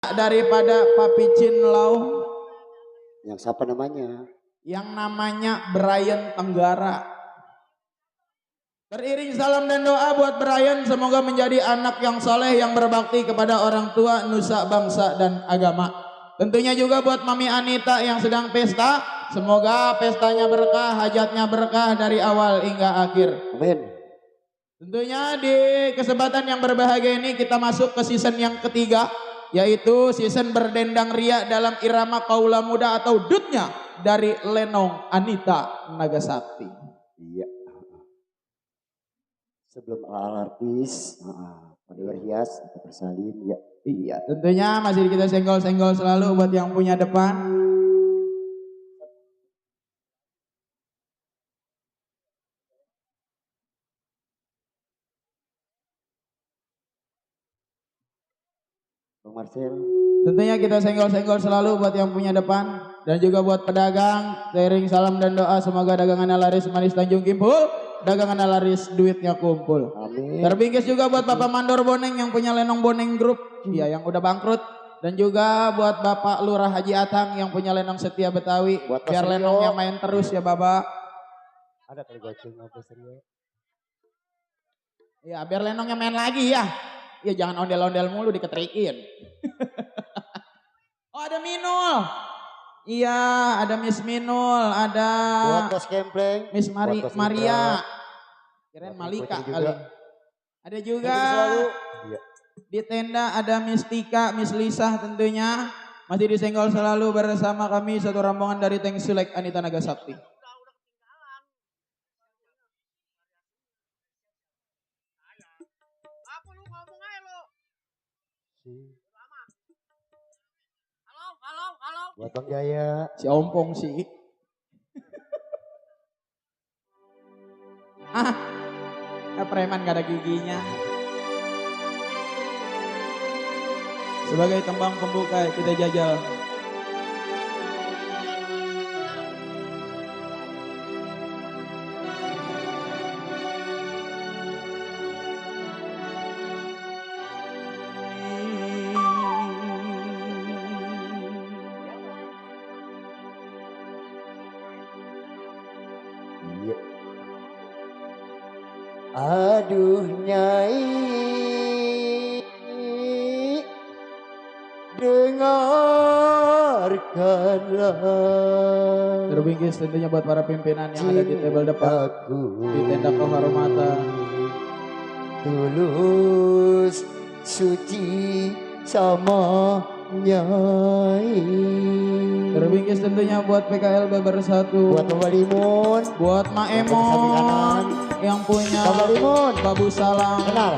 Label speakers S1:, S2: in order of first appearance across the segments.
S1: daripada Papi Cinlau.
S2: Yang siapa namanya?
S1: Yang namanya Brian Tenggara. Beriring salam dan doa buat Brian, semoga menjadi anak yang soleh, yang berbakti kepada orang tua, nusa, bangsa, dan agama. Tentunya juga buat Mami Anita yang sedang pesta, semoga pestanya berkah, hajatnya berkah dari awal hingga akhir.
S2: Amin.
S1: Tentunya di kesempatan yang berbahagia ini kita masuk ke season yang ketiga, yaitu season berdendang ria dalam irama kaula muda atau dutnya dari Lenong Anita Nagasakti.
S2: Iya. Sebelum artis, pada berhias, kita bersalin, ya.
S1: Iya, tentunya masih kita senggol-senggol selalu buat yang punya depan.
S2: Bang Marcel.
S1: Tentunya kita senggol-senggol selalu buat yang punya depan. Dan juga buat pedagang, seiring salam dan doa semoga dagangannya laris manis Tanjung Kimpul, dagangannya laris duitnya kumpul.
S2: Amin.
S1: Terbingkis juga buat Bapak Mandor Boneng yang punya Lenong Boneng Group, iya yang udah bangkrut. Dan juga buat Bapak Lurah Haji Atang yang punya Lenong Setia Betawi,
S2: buat
S1: biar Lenongnya main terus ya Bapak.
S2: Ada kali goceng apa serius?
S1: Ya biar Lenongnya main lagi ya. Ya jangan ondel-ondel mulu diketerikin. Oh ada Minul. Iya ada Miss Minul, ada
S2: buat Bos Kempleng,
S1: Miss Maria. Kirain Malika kali. Ada juga
S2: iya.
S1: Di tenda ada Miss Tika, Miss Lisa tentunya. Masih disenggol selalu bersama kami satu rombongan dari Tank Sulek Anita Nagasakti.
S2: Buat Bang Jaya.
S1: Si Ompong sih. Preman gak ada giginya. Sebagai tembang pembuka kita jajal.
S2: Aduh Nyai, dengarkanlah.
S1: Terbingkis tentunya buat para pimpinan yang ada di table depan, di tenda kehormatan.
S2: Tulus, suci sama Nyai.
S1: Terbingkis tentunya buat PKL Bersatu,
S2: buat Bapak Limun,
S1: buat Mak Emon yang punya
S2: Bapak Limun,
S1: Babu Salam.
S2: kenal.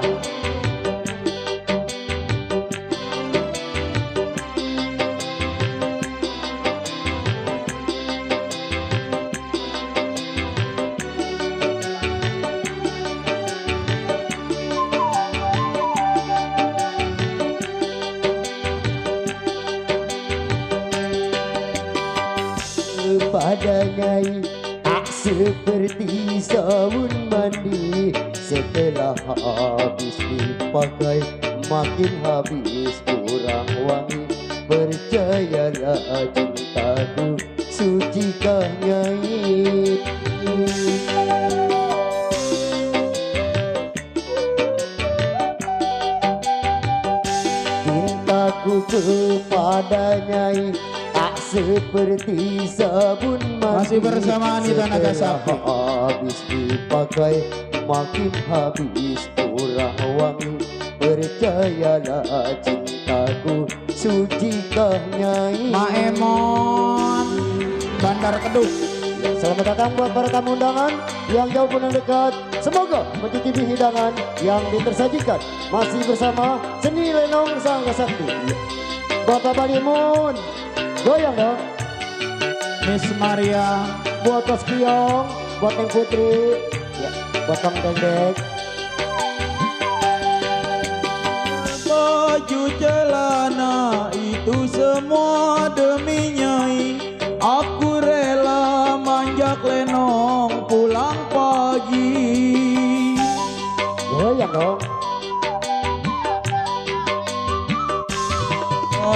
S2: Pada Nyai tak seperti sabun mandi, setelah habis dipakai makin habis kurang wangi. Percayalah cintaku sucikah Nyai. Cintaku kepada Nyai tak seperti sabun mandi.
S1: Masih bersama Anita Nagasakti.
S2: Habis dipakai makin habis kurang wangi. Percayalah cintaku sucikah Nyai.
S1: Mak Emon Bandar Kedung.
S2: Selamat datang buat para tamu undangan yang jauh pun yang dekat. Semoga mencicipi hidangan yang ditersajikan. Masih bersama Seni Lenong Nagasakti. Bapak Balimun, goyang dong.
S1: Miss Maria,
S2: buat Bos Kiong, buat Neng Putri, ya, buat Bang Dendek.
S1: baju celana itu semua demi Nyai. Aku rela manjak lenong pulang pagi.
S2: Goyang dong.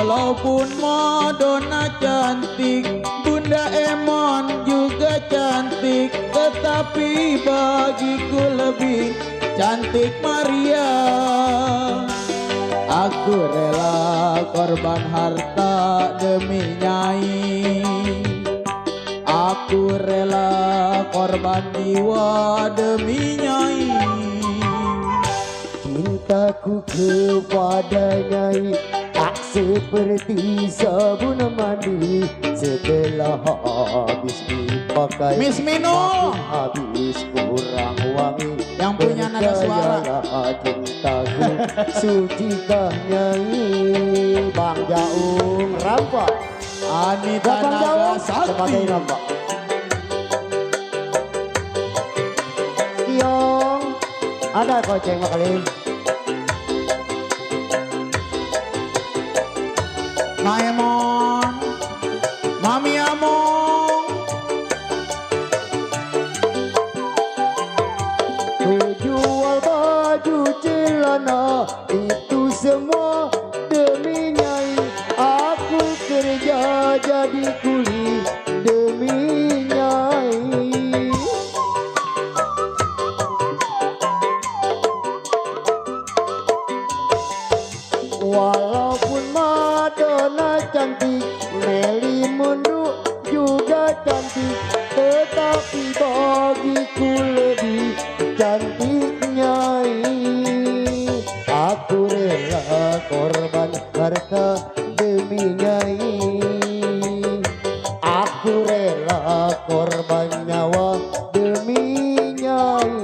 S1: Walaupun Madonna cantik, Bunda Emon juga cantik, tetapi bagiku lebih cantik Maria. Aku rela korban harta demi Nyai. Aku rela korban jiwa demi Nyai.
S2: Cintaku kepada Nyai tak seperti sabun mandi, setelah habis dipakai
S1: Miss Mino
S2: makin habis kurang wangi.
S1: yang punya nada suara.
S2: Percayalah cintaku sucikah Nyai. Bang Jaung Rampak,
S1: Anita
S2: Bang Jaung
S1: Nagasakti.
S2: sebagai Rampak. Kiong ada koceng kali.
S1: Maemon, Mami Among,
S2: Jual baju celana itu semua demi Nyai. Aku kerja jadi kuli demi Nyai. Walaupun Madonna cantik, Meli Mundu juga cantik, tetapi bagiku lebih cantik Nyai. Aku rela korban harta demi Nyai. Aku rela korban nyawa demi Nyai.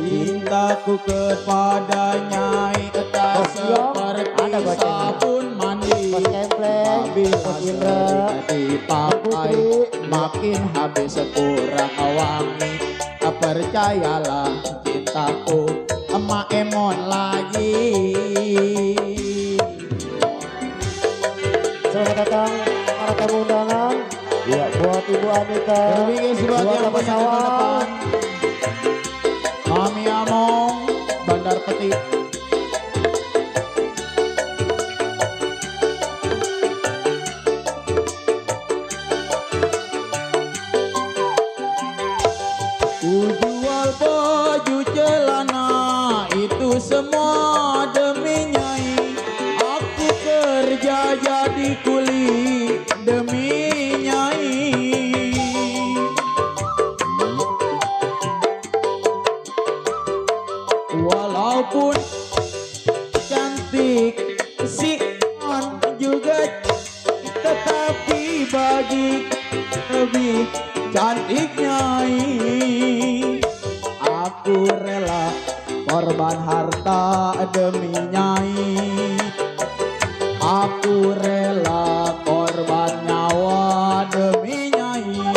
S1: cintaku kepada Nyai tak
S2: Bos Yong, ada
S1: seperti
S2: goceng.
S1: sabun mandi.
S2: Bos Kempleng,
S1: Bila
S2: Bos Indra,
S1: sering dipakai,
S2: Putri.
S1: makin habis kurang wangi. Percayalah cintaku emak Emon lagi.
S2: Selamat datang para tamu undangan. Ya, buat Ibu Anita,
S1: Terwingis buat yang punya
S2: pesawat.
S1: tanggal depan. Mami Among, Bandar Peti. Ku jual baju celana itu semua demi Nyai. Aku kerja jadi kuli demi Nyai. Walaupun cantik si On juga, tetapi bagi lebih cantik Nyai. Aku rela korban harta demi Nyai. Aku rela korban nyawa demi Nyai.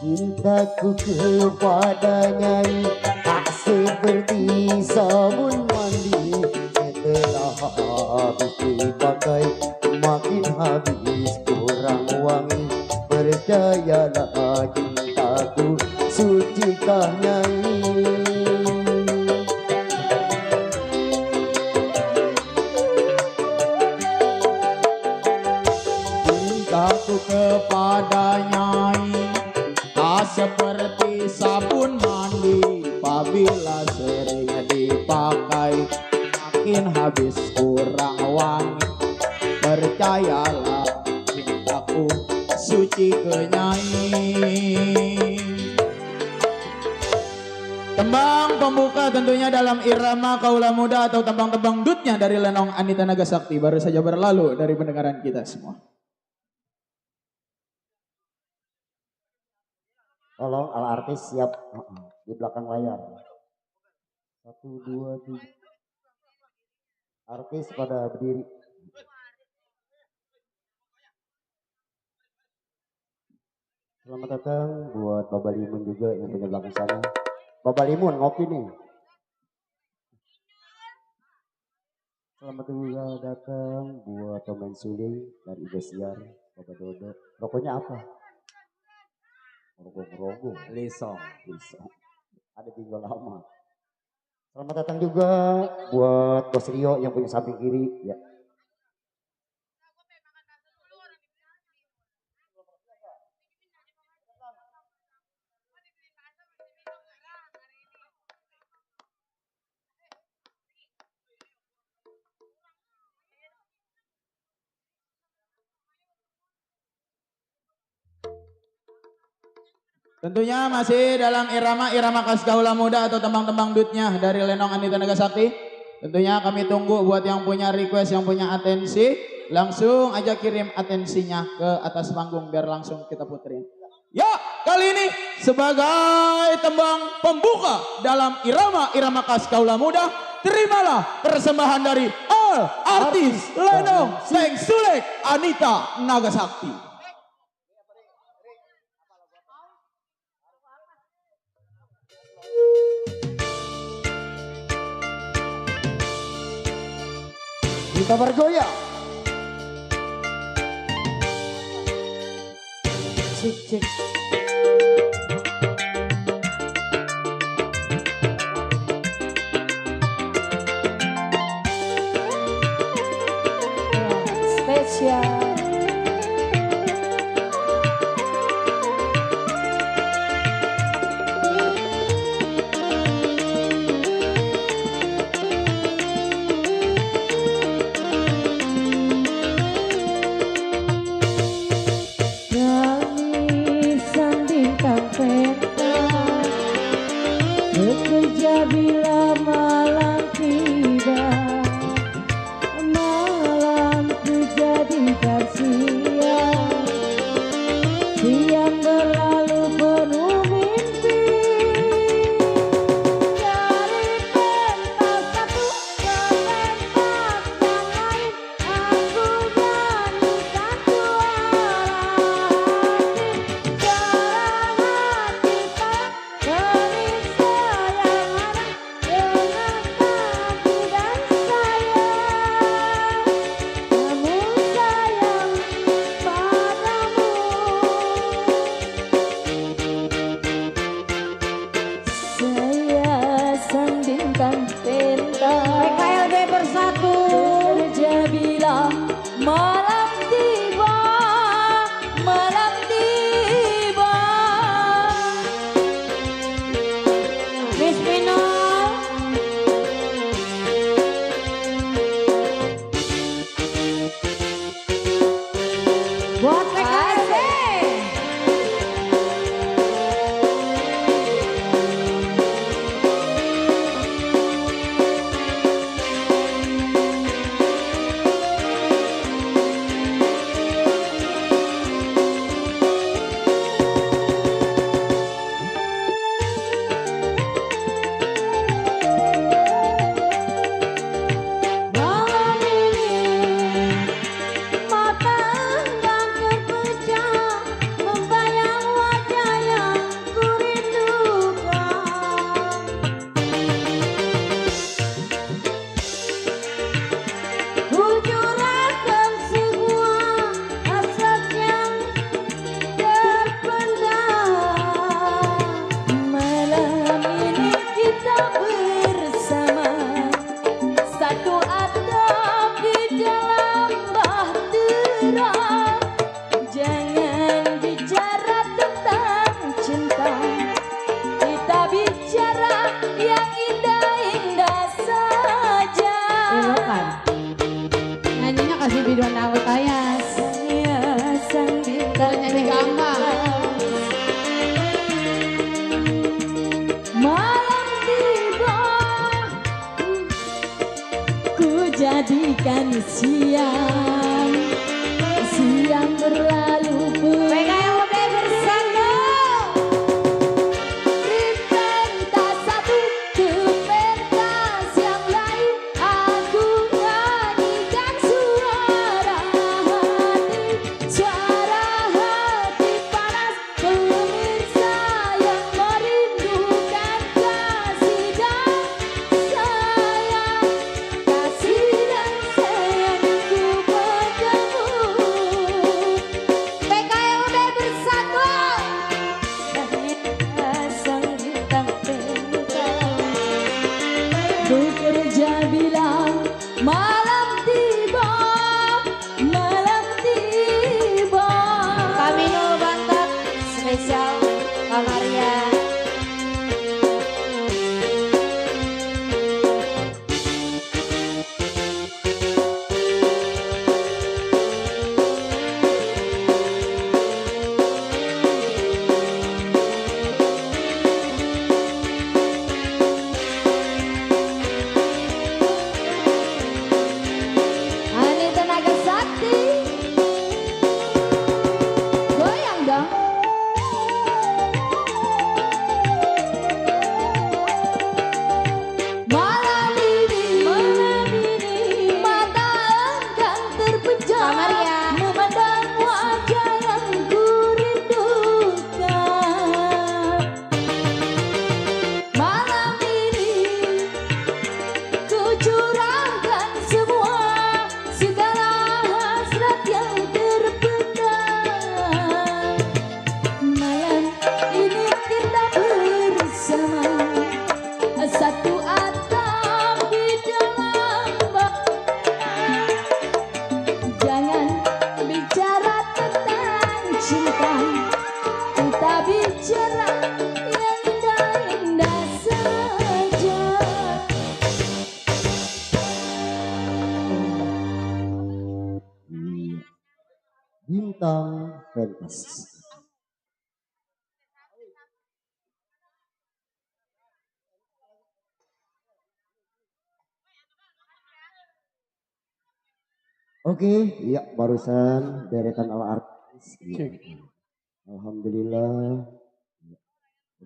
S2: Cintaku kepada Nyai tak seperti sabun mandi, setelah habis dipakai makin habis kurang wangi. Percayalah cintaku sucikah Nyai.
S1: Cintaku kepada Nyai tak seperti sabun mandi. Apabila sering dipakai makin habis kurang wangi. Percayalah cintaku suci ke Nyai. Tembang pembuka tentunya dalam irama kaula muda atau tembang-tembang dutnya dari Lenong Anita Nagasakti baru saja berlalu dari pendengaran kita semua.
S2: Tolong ala artis siap di belakang layar. 1, 2, 3. Artis pada berdiri. Selamat datang buat Bapak Limun juga yang punya belakang sana. Bapak Limun ngopi nih. Selamat juga datang buat pemain suling dari Indosiar, Bapak Dodo. Rokoknya apa? Rokok.
S1: Lisong.
S2: Bisa. Ada tinggal lama. Selamat datang juga buat Bos Rio yang punya samping kiri ya.
S1: Tentunya masih dalam irama khas kaula muda atau tembang-tembang dutnya dari Lenong Anita Naga Sakti. Tentunya kami tunggu buat yang punya request, yang punya atensi, langsung aja kirim atensinya ke atas panggung biar langsung kita puterin. Ya, kali ini sebagai tembang pembuka dalam irama khas kaula muda, terimalah persembahan dari all artis Lenong Seng Sulek Anita Naga Sakti.
S2: Kita bergoyang. Cik cik.
S3: Spesial. Bekerja bila malam tiba, malam ku jadikan siang, siang berlalu penuh mimpi. Dari pentas satu ke pentas yang lain, aku nyanyikan suara hati. Darah hati penis sayang anak dengan kaki dan sayang, namun sayang padamu. Saya sang bintang pentas PKLB bersatu, bekerja bila malam tiba, malam tiba. Miss Pino, buat PKLB. Malam ini mata enggan terpejam, membayang wajah yang ku rindukan. Ku curahkan semua hasrat yang terpendam. Malam ini kita bersama, satu atap di dalam bahtera. Jangan bicara tentang cinta, kita bicara yang indah-indah saja. Nyanyinya kasih biduan aku tayas. Saya sang bintang nyanyi gambar. Malam tiba, ku jadikan siang, siang berlalu PKLB bersatu. Dari pentas satu ke pentas yang lain, aku nyanyikan suara hati panas pemirsa yang merindukan kasih dan sayang, kasih dan sayangku padamu.
S2: bintang pentas. Oke, ya barusan deretan ala artis. Ya. Alhamdulillah.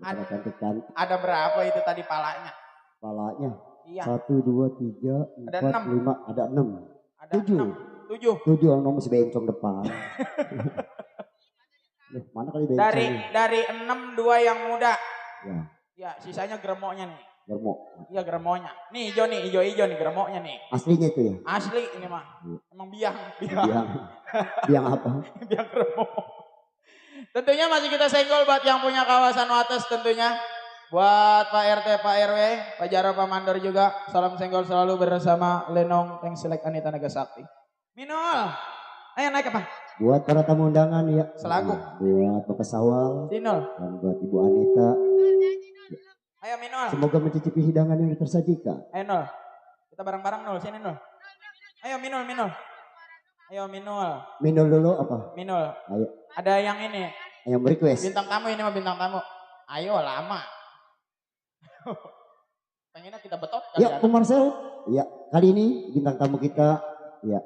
S2: Ada cantik-cantik.
S1: Ada berapa itu tadi palanya?
S2: Palanya.
S1: Iya.
S2: 1, 2, 3, 4, 5, ada 6.
S1: Ada
S2: 7.
S1: 7.
S2: 7 yang nomor si bencong depan. Loh, mana kali bencong?
S1: Dari 6 2 yang muda.
S2: Ya.
S1: Ya, sisanya geremoknya nih.
S2: Germok.
S1: Iya geremoknya. Nih hijau nih, hijau nih geremoknya nih.
S2: Aslinya itu ya?
S1: Asli ini mah.
S2: Iya.
S1: Emang biang.
S2: Biang apa?
S1: Biang geremok. Tentunya masih kita senggol buat yang punya kawasan Wates tentunya. Buat Pak RT, Pak RW, Pak Jarwo, Pak Mandor juga. Salam senggol selalu bersama Lenong Tank Select Anita Nagasakti. Minul. Ayo naik apa?
S2: Buat para tamu undangan ya.
S1: Selagu.
S2: Buat Bapak Sawal.
S1: Sinul.
S2: Dan buat Ibu Anita.
S1: Ayo Minul.
S2: Semoga mencicipi hidangan yang tersajikan.
S1: Ayo Nul. Kita bareng-bareng Nul. Sini Nul. Ayo Minul. Ayo Minul.
S2: Minul dulu apa?
S1: Minul.
S2: Ayo.
S1: Ada yang ini.
S2: Yang request.
S1: Bintang tamu ini mah bintang tamu. Ayo lama. Pengennya kita betot kali
S2: Ya, Bung Marcel. Ya, kali ini bintang tamu kita. Ya.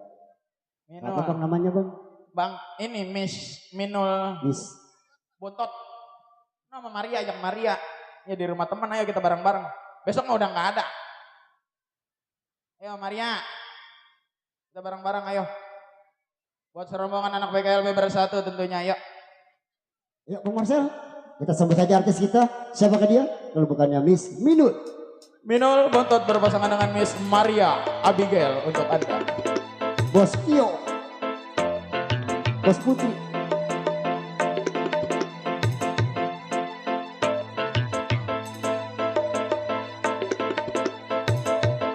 S1: Minul.
S2: Apa Bang namanya Bang?
S1: Bang, ini Miss Minul
S2: Miss.
S1: Botot. Nama Maria, ajak Maria. Ya di rumah teman, ayo kita bareng-bareng. Besok mah udah nggak ada. Ayo Maria. Kita bareng-bareng ayo. Buat serombongan anak PKLB bersatu tentunya, yuk.
S2: Ya, Bung Marcel. Kita sambut saja artis kita. Siapakah dia? Kalau bukannya Miss Minul.
S1: Minul Bontot berpasangan dengan Miss Maria Abigail untuk Anda.
S2: Bos Tio. Bos Putri.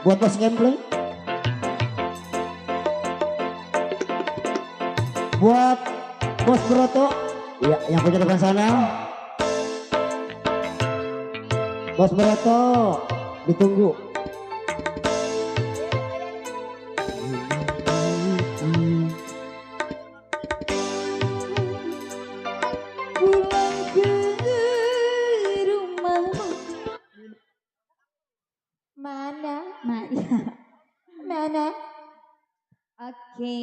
S2: Buat Bos Gameplay. Buat Bos Broto. Ya, yang punya depan sana. Bos Broto, ditunggu.
S3: Pulang ke rumahmu. Mana? Mana? Oke.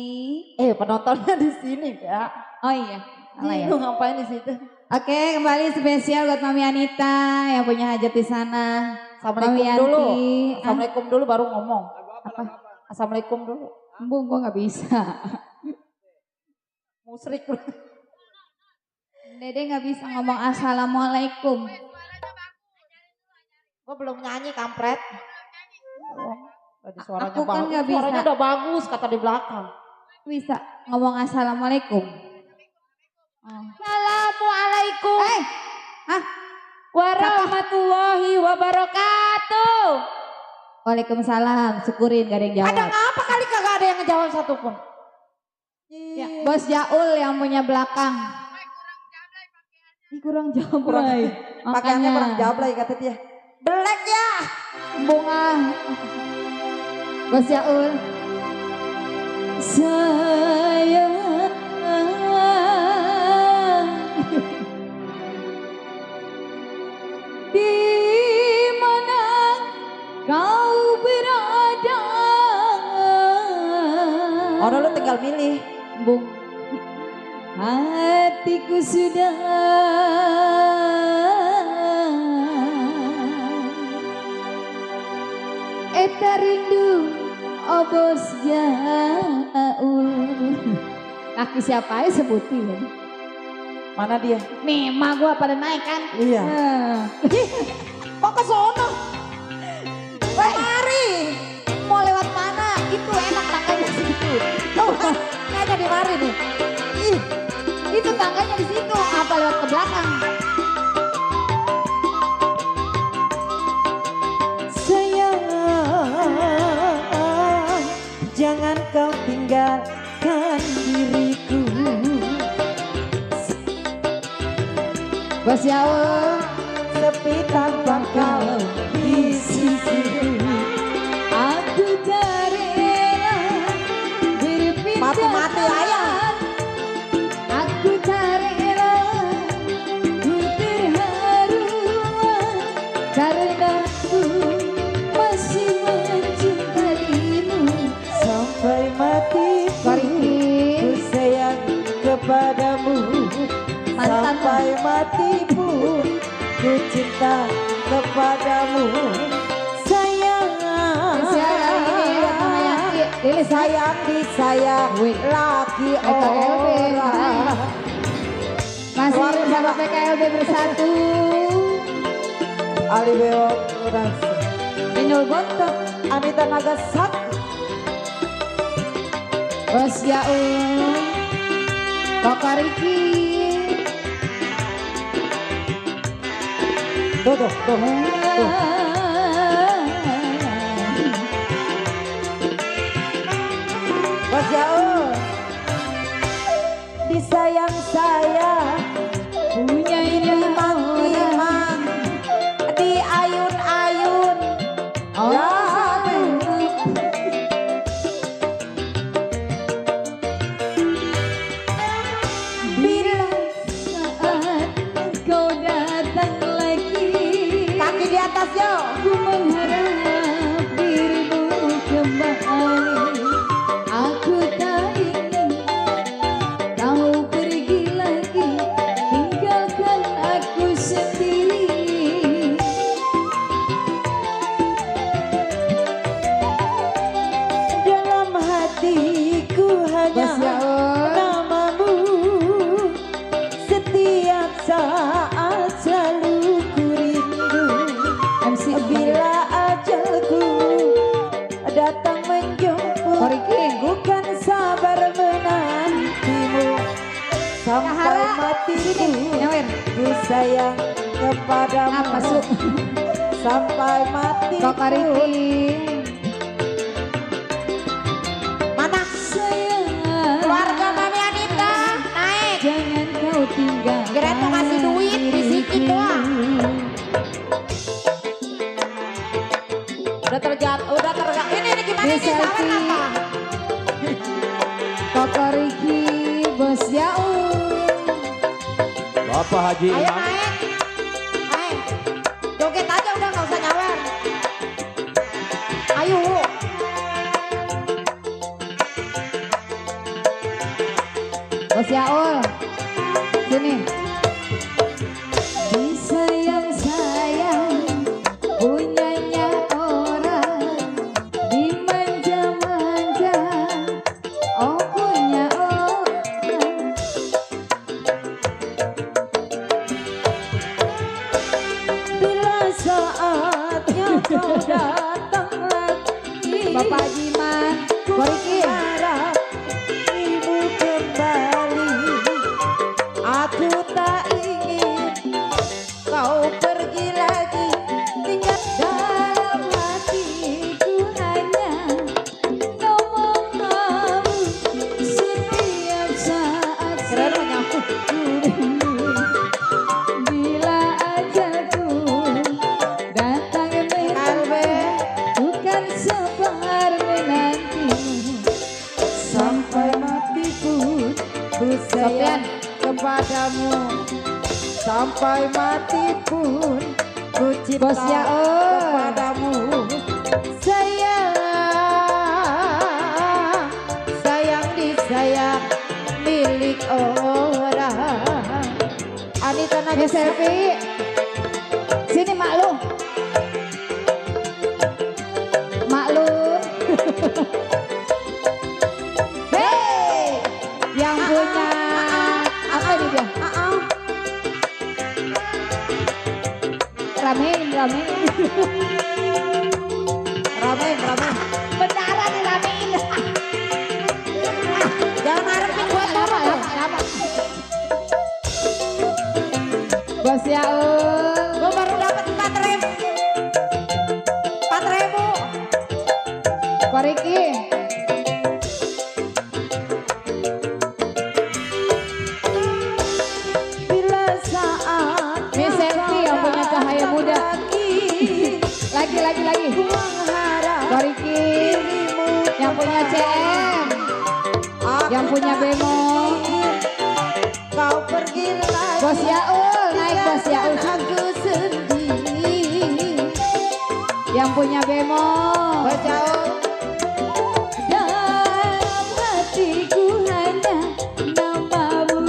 S4: Penontonnya di sini ya.
S3: Oh iya. Salah ya.
S4: Lu ngapain di situ?
S3: Oke, kembali spesial buat Mami Anita yang punya hajat di sana.
S4: Assalamualaikum
S3: Mami
S4: dulu.
S3: Yanti.
S4: Assalamualaikum dulu baru ngomong.
S3: Apa?
S4: Assalamualaikum dulu.
S3: Bu, gua nggak bisa.
S4: Musrik.
S3: Dede nggak bisa ngomong assalamualaikum.
S4: Gua belum nyanyi kampret. Oh, tadi suaranya
S3: Aku kan
S4: bagus.
S3: nggak bisa.
S4: Suaranya udah bagus kata di belakang.
S3: Bisa ngomong assalamualaikum. Oh.
S4: Assalamualaikum
S3: Hah?
S4: warahmatullahi wabarakatuh.
S3: Waalaikumsalam. Syukurin gak ada yang jawab.
S4: Ada ngapa kali kagak ada yang ngejawab satupun?
S3: Ya, Bos Jaul yang punya belakang. Ih, kurang jablay.
S4: Pakaiannya kurang jablay kata dia. Belek ya.
S3: Bunga. Bos Jaul. Sayang. Di mana kau berada?
S4: Orang lu tinggal milih.
S3: Bung, hatiku sudah eta rindu obos Jaul. Laki siapa ya sebutin.
S4: Mana dia?
S3: Nih, emak gua pada naik kan?
S4: Iya. Kok ke sono? Mari.
S3: Mau lewat mana? Itu enak tangganya situ.
S4: Tuh kan, ini aja di mari nih.
S3: Ih, itu tangganya di situ. Apa lewat ke belakang?
S4: Sayang, jangan kau tinggalkan diriku.
S3: Bos Jaul.
S4: Sepi tanpa kau di sisiku.
S3: Aku tak rela berpindah.
S4: Mati-mati ayah.
S5: kepadamu.
S3: Mantan.
S5: Sampai mati pun ku cinta kepadamu. Sayang, sayang disayang
S3: Wih.
S5: laki
S3: PKLB.
S5: orang.
S3: Masih bersama PKLB bersatu.
S5: Ali Bewok Production,
S3: Inul Bonto.
S5: Anita Nagasaki.
S3: Bos Yaul. Koko Riki.
S5: Tuh. Mas Yaul, disayang saya,
S3: Punya
S5: dimang-dimang, di ayun-ayun.
S3: Bila saat kau datang lagi,
S5: Kaki di atas yo.
S3: ku mengharap dirimu kembali. Aku tak ingin kau pergi lagi, tinggalkan aku sendiri.
S5: Dalam hatiku hanya
S3: Mas Yaul.
S5: namamu. Setiap saat selalu ku rindu.
S3: MC
S5: Bila ajalku datang menjemput,
S3: Koriki.
S5: ku kan sabar menantimu. Sampai
S3: Kahara.
S5: matiku
S3: Nyawir.
S5: ku sayang kepadamu.
S3: Apa su?
S5: Sampai matiku.
S3: Koko Riki.
S5: Mana?
S3: Sayang.
S5: Keluarga Mami Anita naik.
S3: Jangan kau tinggal.
S5: Kirain mau ngasih duit, bisikin doang. Udah terjatuh. Ini gimana nih? Sawan apa?
S3: Koko Riki, Bos Yaul.
S1: Bapak Haji
S5: Ayo
S1: Imam.
S5: naik. Naik. Joget aja udah nggak usah nyawer. Ayo.
S3: Bos Yaul. Sini. Disayang-sayang punyanya orang, dimanja-manja oh punya orang.
S5: Bila saatnya kau datang lagi.
S3: Bapak Jiman, Koriki.
S5: Harap ibu kembali. Aku tak ingin kau pergi lagi. Tinggal
S3: Dalam hatiku hanya ngomong kamu. Setiap saat
S5: Keren menyambut.
S3: ku rindu. Bila ajalku datang menjemput, bukan sabar menantimu.
S5: sampai mati pun ku sayang kepadamu. Sampai mati pun ku cinta
S3: Bos Yaul.
S5: kepadamu. Sayang disayang milik orang. Anita
S3: Ini
S5: Nagasaki.
S3: selfie. Sini mak lu. Mak lu. Hei, yang punya apa ini dia? Ramein.
S5: Ramein.
S3: Beneran diramein.
S5: Jangan harapin gue
S3: Lama. Bos Yaul.
S5: Gue baru dapat 4.000. 4.000.
S3: Koriki.
S5: Bila saat
S3: Ini selfie yang punya cahaya muda. Lagi.
S5: Ku mengharap
S3: Koriki.
S5: dirimu
S3: Yang punya CM.
S5: Aku
S3: Yang punya
S5: tak
S3: Bemo.
S5: ingin kau pergi lagi.
S3: Bos Yaul, naik Bos Yaul.
S5: Aku sendiri.
S3: Yang punya Bemo.
S5: Bos Yaul.
S3: Dalam hatiku hanya namamu.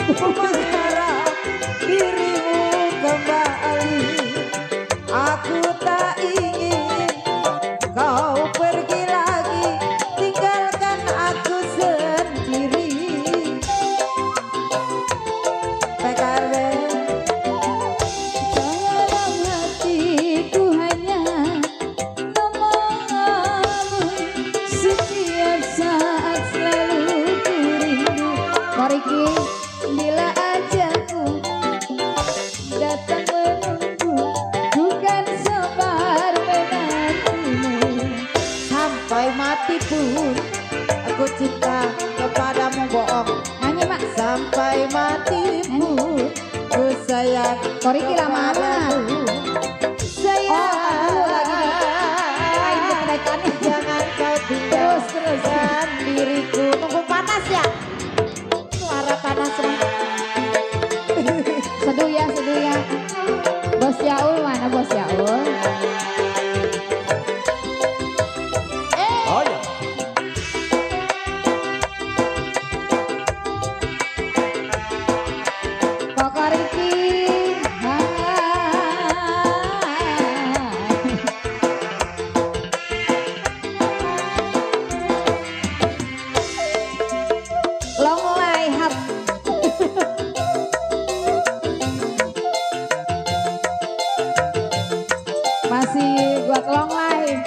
S5: mengharap dirimu kembali. Aku tak ingin kau pergi lagi, tinggalkan aku sendiri. PKRD.
S3: Dalam hatiku hanya namamu, setiap saat selalu ku rindu. Koriki, bila ajalku datang menunggu, bukan sabar menantimu.
S5: Sampai mati pun aku cinta kepadamu bohong.
S3: Nyanyi mak,
S5: Sampai mati pun ku sayang
S3: Koriki lama amat.
S5: sayang.
S3: Lain keterekannya.
S5: Jangan kau tinggalkan diriku. Nunggu panas ya. Suara panas banget.
S3: Seduh ya, seduh ya. Bos Yaul mana Bos Yaul?
S1: Oh ya.
S3: Kokoriki. Long lihat. Masih buat long live.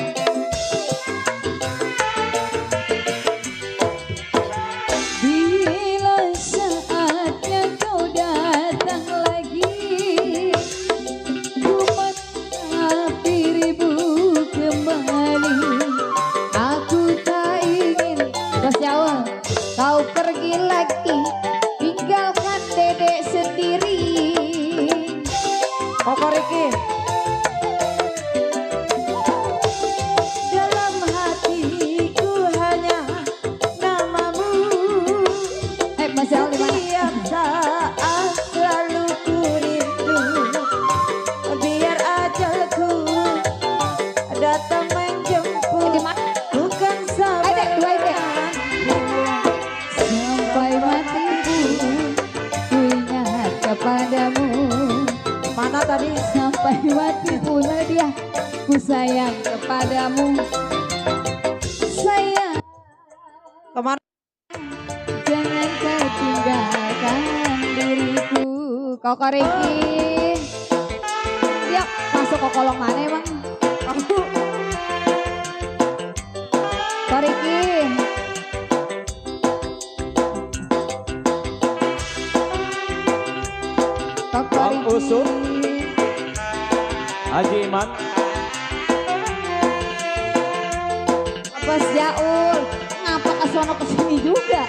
S3: Bila saatnya kau datang lagi, ku mengharap dirimu kembali. Aku tak ingin Bos Yaul kau pergi lagi, tinggalkan dedek sendiri.
S5: Kokoriki. Dalam hatiku hanya namamu.
S3: Bos Yaul di mana?
S5: Setiap saat selalu ku rindu. Biar ajalku datang
S3: Di
S5: menjemput,
S3: mana?
S5: bukan sabar
S3: Dek, dua dek.
S5: menantimu.
S3: Sampai mati pun ku ingat kepadamu.
S5: Mana tadi?
S3: Sampai mati pula dia, ku sayang kepadamu. Sayang,
S5: Kemana?
S3: jangan kau tinggalkan diriku. Kokoriki. Dia masuk ke kolong mana emang? Koriki.
S1: Bang Usun, Haji Iman.
S3: Bos Yaul, ngapa ke sono ke sini juga?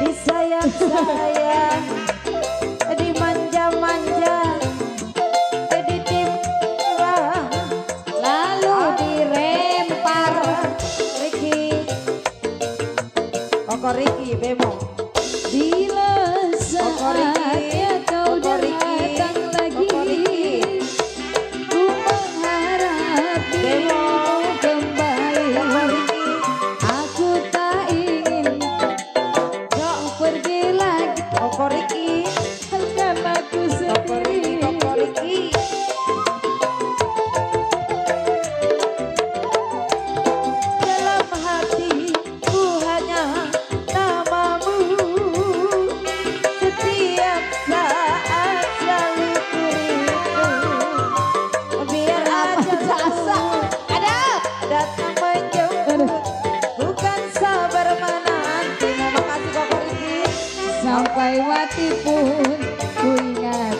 S5: Disayang-sayang, dimanja-manja, ditimbang.
S3: Lalu dirempar.
S5: Riki, Kokoriki, Bemo.
S3: Bila saatnya kau
S5: Kokoriki,
S3: datang lagi,
S5: Kokoriki.
S3: ku mengharap dirimu kembali.
S5: Kokoriki,
S3: Aku tak ingin kau pergi lagi,
S5: Kokoriki,
S3: tinggalkan aku
S5: Kokoriki,
S3: sendiri.
S5: Kokoriki. Dalam hatiku hanya namamu. Setiap saat selalu ku rindu. Biar ajalku
S3: Ada.
S5: datang menjemput, bukan sabar menantimu. Makasih Kokoriki.
S3: Sampai mati pun ku ingat.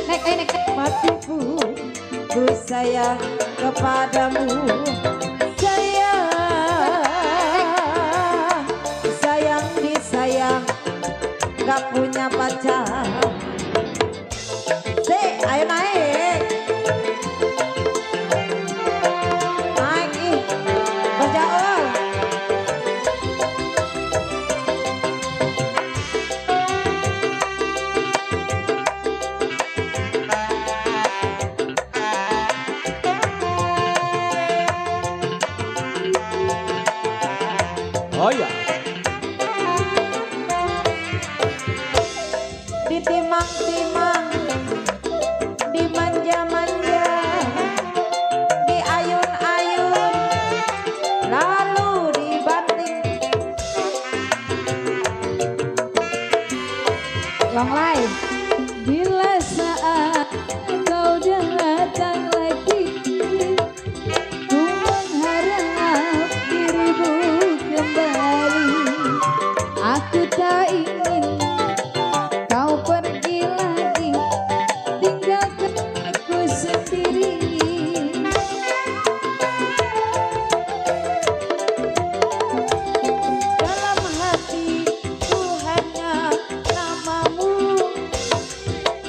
S3: Naik.
S5: Mati pun ku sayang kepadamu. Sayang disayang, gak punya pacar. Ayo naik. Naik ih, Bos Yaul.
S1: Oh ya.
S5: Ditimang-timang, dimanja-manja, diayun-ayun, lalu dibanting.
S3: Long live. Bila saat kau datang lagi, ku mengharap dirimu kembali. Aku tak ingin kau pergi lagi, tinggalkan aku sendiri.
S5: Dalam hatiku hanya namamu,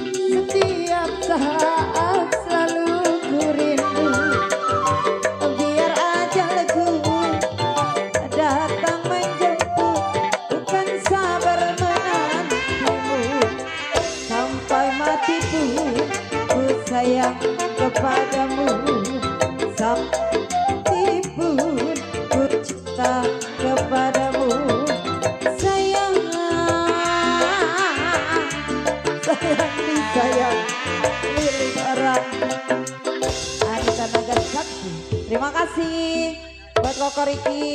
S5: setiap saat selalu ku rindu. Biar ajalku datang menjemput, bukan sabar menantimu. Sampai mati pun ku sayang kepadamu. Sampai pun ku cinta kepadamu. Sayang, sayang disayang milik orang. Anita Nagasaki. Terima kasih buat Koko Riki.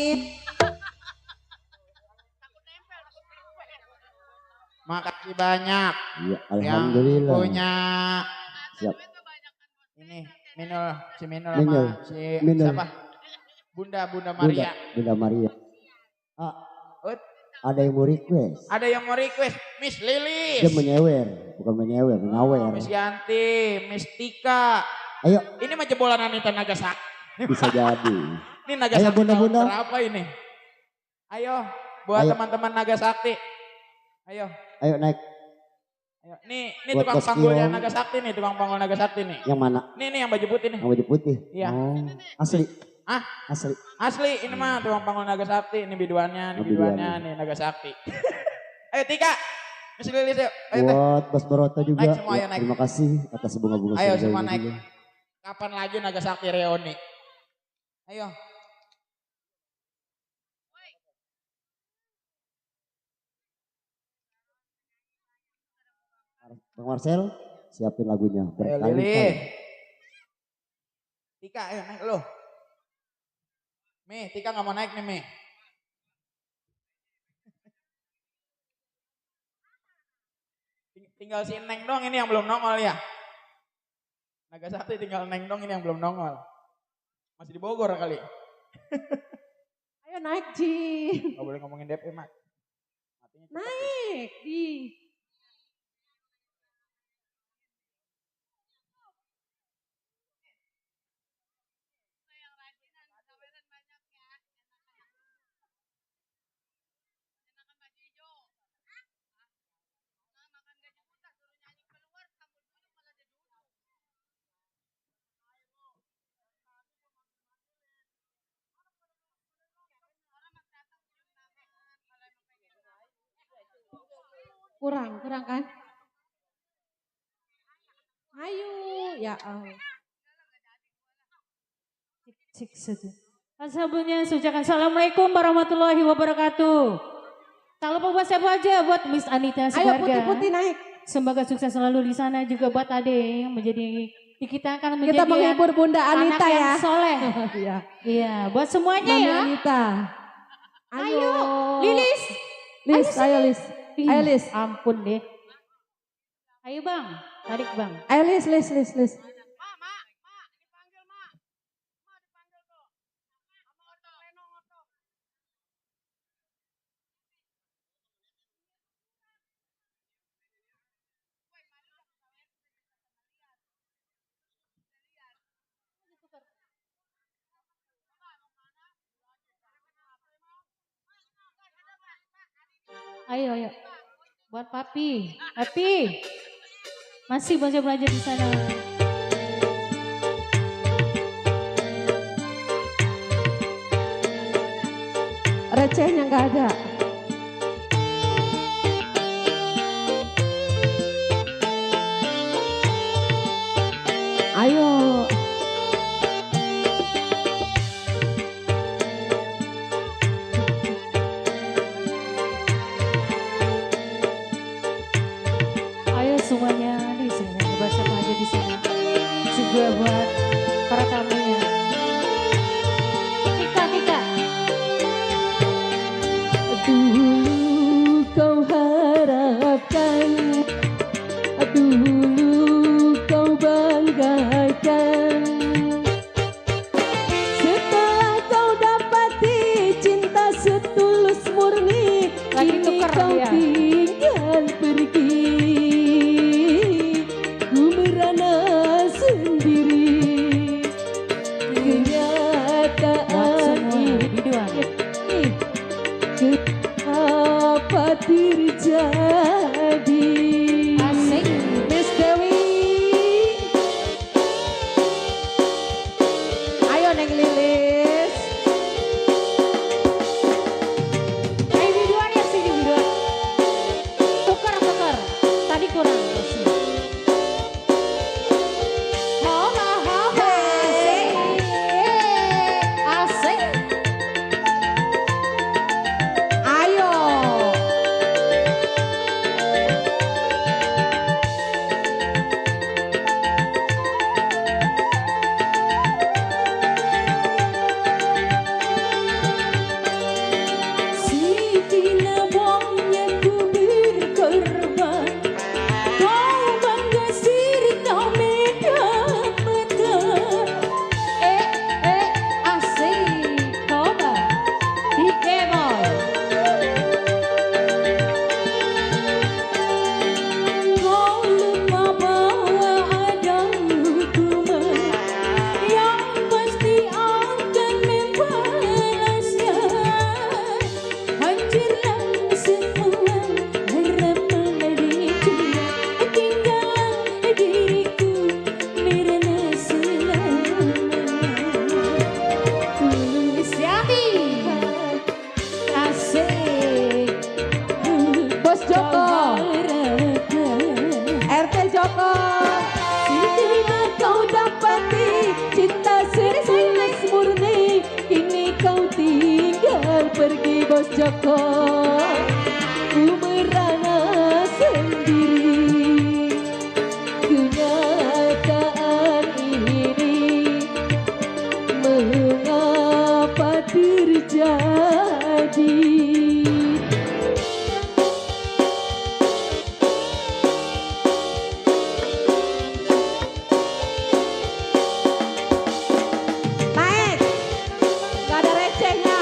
S1: Makasih banyak
S2: Ya,
S1: yang
S2: alhamdulillah.
S1: punya
S2: Siap.
S1: ini Minul, si Minul
S2: Minul.
S1: sama si
S2: Minul.
S1: siapa? Bunda Maria.
S2: Bunda Maria. Ah,
S1: Ut,
S2: ada yang mau request.
S1: ada yang mau request Miss
S2: Dia
S1: Lilis,
S2: menyewer, bukan menyewer, mengawer.
S1: Miss Yanti, Miss Tika.
S2: Ayo,
S1: Ini mah jebolan Anita Nagasaki.
S2: bisa jadi.
S1: Ini Nagasaki
S2: Ayo, Bunda-bunda.
S1: tahun berapa ini? Ayo buat
S2: Ayo.
S1: teman-teman Nagasaki. Ayo.
S2: Ayo naik.
S1: Ayo. Nih
S2: Buat
S1: tukang
S2: Bos
S1: panggulnya
S2: Kiong.
S1: Nagasaki nih, tukang panggul Nagasaki nih.
S2: Yang mana?
S1: Nih yang baju putih nih.
S2: Yang baju putih.
S1: Iya.
S2: Oh, asli.
S1: Ah,
S2: Asli.
S1: asli ini mah tukang panggul Nagasaki, ini biduannya, ini
S2: Oh,
S1: biduannya,
S2: biduannya.
S1: nih Nagasaki. Ayo Tika, Miss Lilis yuk. Ayo teh.
S2: Buat Bos Baroto juga.
S1: Naik semua,
S2: Ya,
S1: ayo naik.
S2: terima kasih atas bunga-bunga
S1: Ayo
S2: surga
S1: semua
S2: ini
S1: naik.
S2: juga.
S1: Kapan lagi Nagasaki reuni? Ayo.
S2: Bang Marcel, siapin lagunya.
S1: Ayo
S2: Berkali-kali.
S1: Lili. Tika, ayo naik lo. Mi, Tika nggak mau naik nih Mi. Tinggal si Neng dong ini yang belum nongol ya. Nagasaki tinggal Neng dong ini yang belum nongol. Masih di Bogor kali.
S3: Ayo naik Ji.
S1: Gak boleh ngomongin DP Mak. Matinya cepet.
S3: Naik di. Kurang kan? Ayo, ya Allah. Cik saja. Sebelumnya ucapkan assalamualaikum warahmatullahi wabarakatuh. Tak lupa buat siapa aja, buat Miss Anita
S5: Ayo
S3: sekeluarga.
S5: putih-putih naik.
S3: Semoga sukses selalu di sana, juga buat Ade yang menjadi kita akan menjadi
S5: Kita menghibur Bunda
S3: anak
S5: Anita ya.
S3: yang soleh.
S5: Iya.
S3: Iya, buat semuanya
S5: Mami
S3: ya.
S5: Anita.
S3: Ayo, Lilis.
S5: Lis, ayo Lis.
S3: Ih,
S5: Ayo Lis.
S3: ampun deh. Ayo Bang, tarik Bang.
S5: Ayo Lis.
S3: Ayo. Buat Papi. Papi. Masih belajar di sana.
S5: Recehnya nggak ada. Ayo.
S3: juga buat para tamunya. Tika.
S6: Dulu kau harapkan, dulu kau banggakan, setelah kau dapati cinta setulus murni,
S3: Lagi
S6: kini
S3: tuker
S6: kau
S3: dia.
S6: tinggal pergi. Ku merana sendiri,
S3: Buat
S6: kenyataan
S3: semua
S6: ini
S3: biduan.
S6: apa terjadi.
S3: Asik.
S6: Miss Dewi,
S5: Ayo Neng Lilis.
S3: Ayo biduan ya sini biduan. Tuker. Tadi kurang.
S5: Asik. Ayo.
S6: Siti Nabongnya ku berkorban, kau bangga sirna medan mata.
S3: Asik. Coba. Dike boy.
S6: Kau lemah bahwa ada hukuman yang pasti akan membalasnya. Hancurlah semua harapan dijual, tinggallah diriku merana selamanya.
S3: Siapi. Asik.
S5: Bos Joko. RT Joko.
S6: Setelah kau dapati cinta setulus murni, kini kau tinggal pergi Bos Joko. Ku merana sendiri, kenyataan ini mengapa terjadi.
S5: Naik. Gak ada recehnya.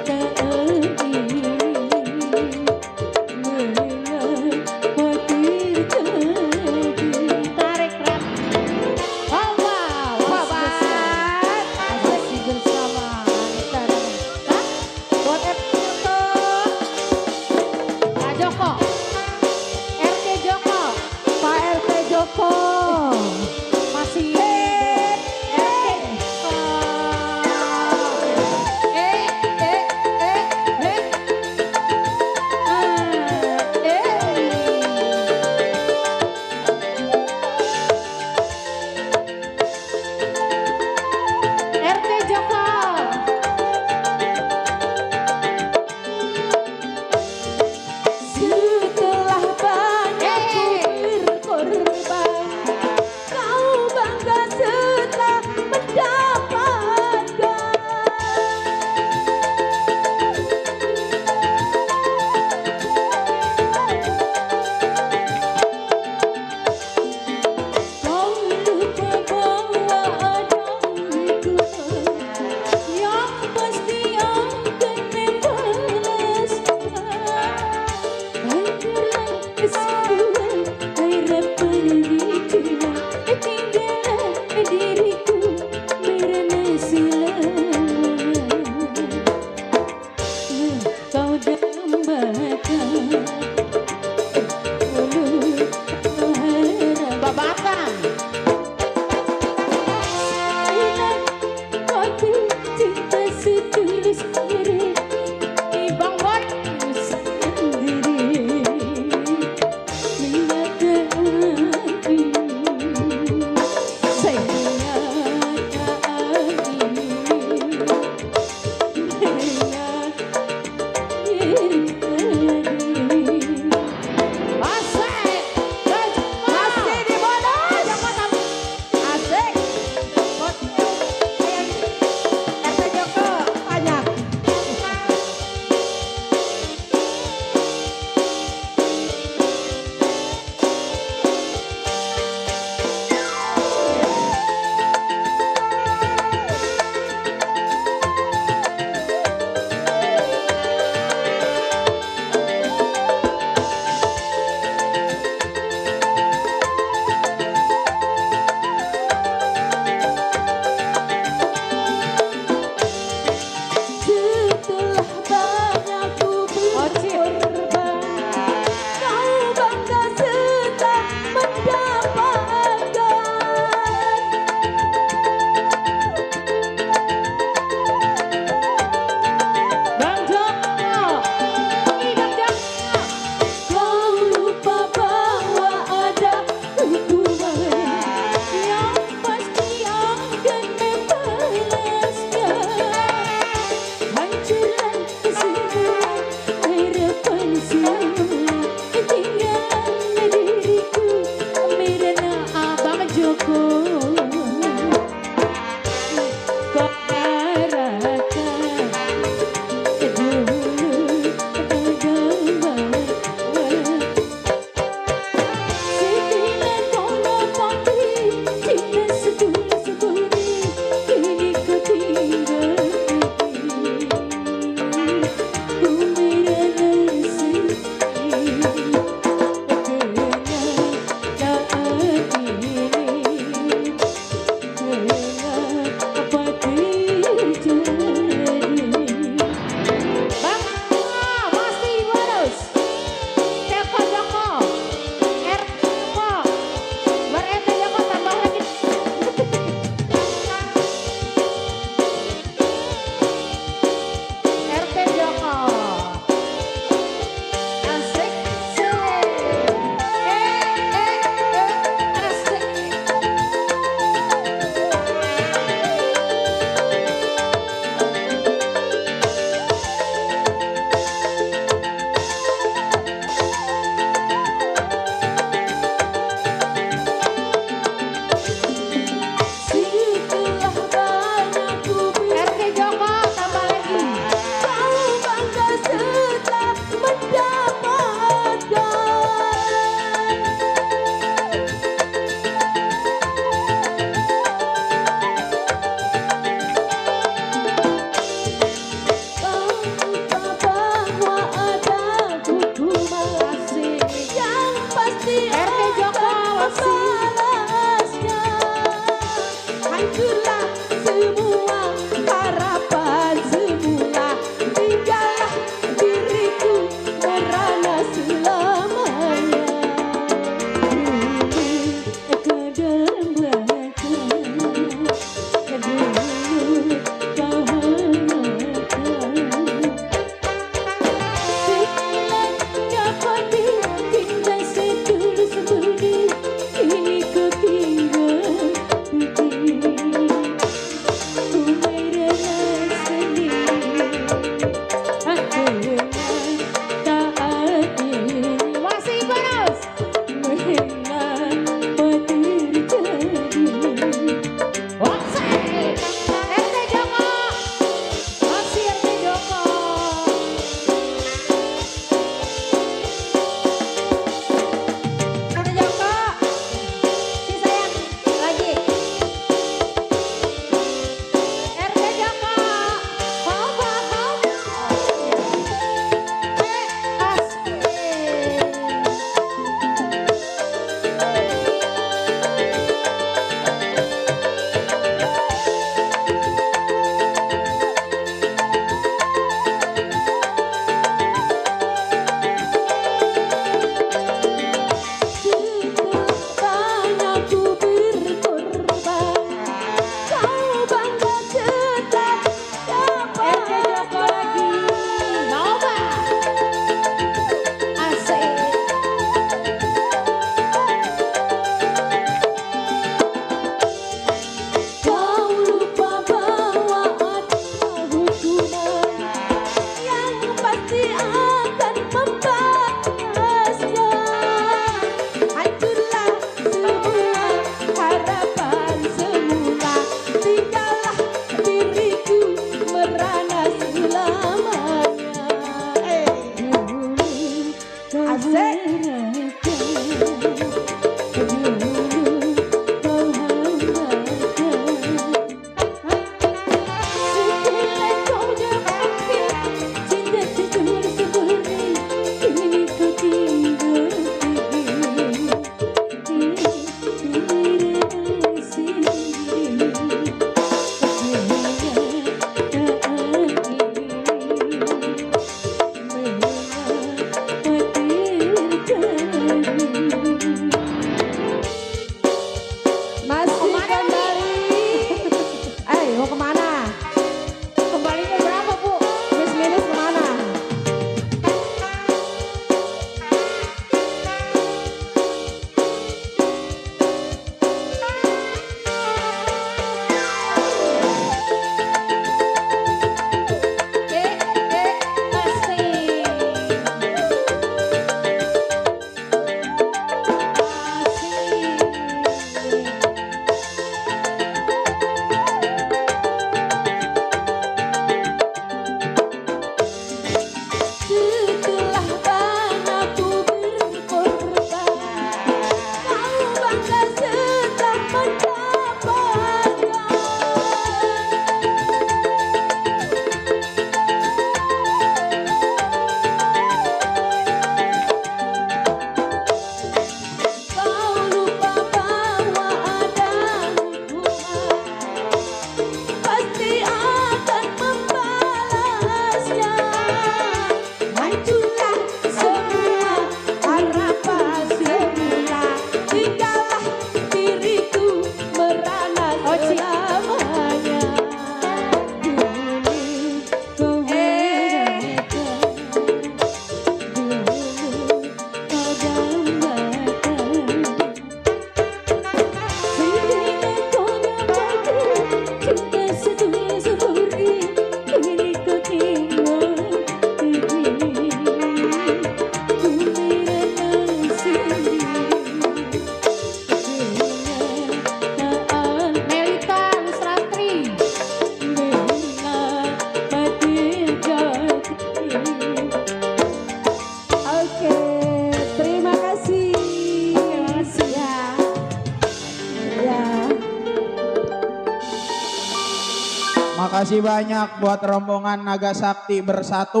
S1: makasih banyak buat rombongan Naga Sakti Bersatu.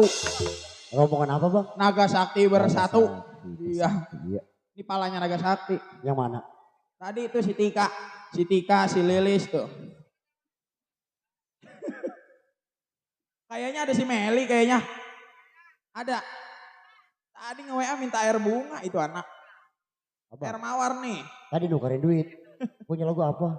S2: Rombongan apa bang?
S1: Naga Sakti Bersatu. Iya.
S2: Iya.
S1: Ini palanya Naga Sakti.
S2: Yang mana?
S1: Tadi itu si Tika, si Lilis tuh. Kayaknya ada si Meli kayaknya. Ada. Tadi nge-WA minta air bunga itu anak.
S2: Apa?
S1: Air mawar nih.
S2: Tadi nukerin duit. Punya lagu apa?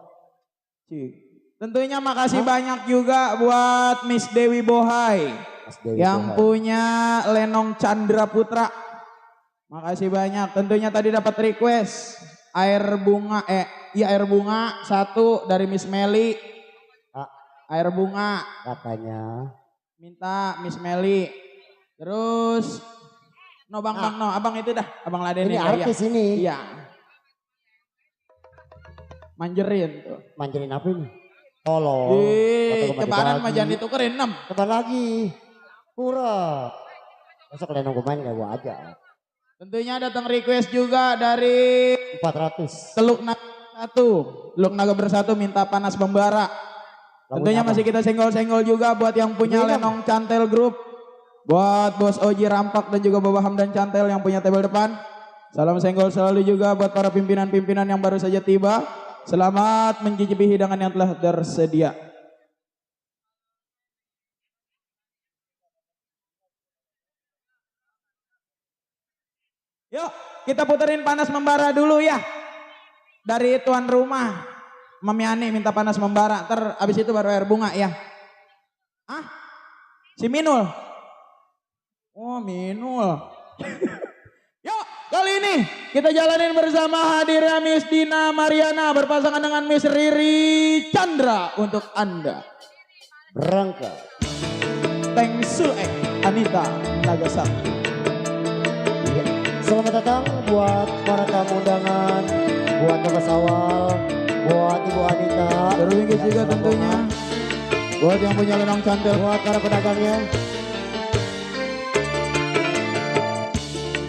S1: Cik. Tentunya makasih banyak juga buat Miss Dewi Bohai
S2: Mas Dewi
S1: yang
S2: Bohai.
S1: punya Lenong Chandra Putra. Makasih banyak. Tentunya tadi dapat request air bunga air bunga 1 dari Miss Meli.
S2: Ah.
S1: Air bunga
S2: Katanya.
S1: minta Miss Meli. Terus no bang no abang itu dah abang ladenin
S2: Ini
S1: ya,
S2: artis ini.
S1: Iya. Manjerin tuh.
S2: Manjain apa ini? Tolong.
S1: Cebaran mah jangan ditukerin 6.
S2: Tebar lagi. Pura. Masa kalian nunggu main kayak gua aja.
S1: Tentunya datang request juga dari
S2: 400.
S1: Teluk Naga 1. Teluk Naga Bersatu minta panas membara. Tentunya masih kita senggol-senggol juga buat yang punya Lenong Cantel Group. Buat Bos Oji Rampak dan juga Bapak Hamdan Cantel yang punya table depan. Salam senggol selalu juga buat para pimpinan-pimpinan yang baru saja tiba. Selamat mencicipi hidangan yang telah tersedia. Yuk kita puterin panas membara dulu ya. Dari tuan rumah. Mami Ani minta panas membara. Abis itu baru air bunga ya. Ah? Si Minul? Oh Minul. Yuk kali ini kita jalanin bersama hadirnya Miss Dina Mariana berpasangan dengan Miss Riri Chandra untuk Anda.
S2: Berangkat.
S1: Teng Sue Anita Nagasaki.
S2: Iya. Selamat datang buat para tamu undangan, buat Bapak Sawal, buat Ibu Anita.
S1: Terus juga tentunya buat yang punya Lenong Cantel.
S2: Buat para pedagangnya.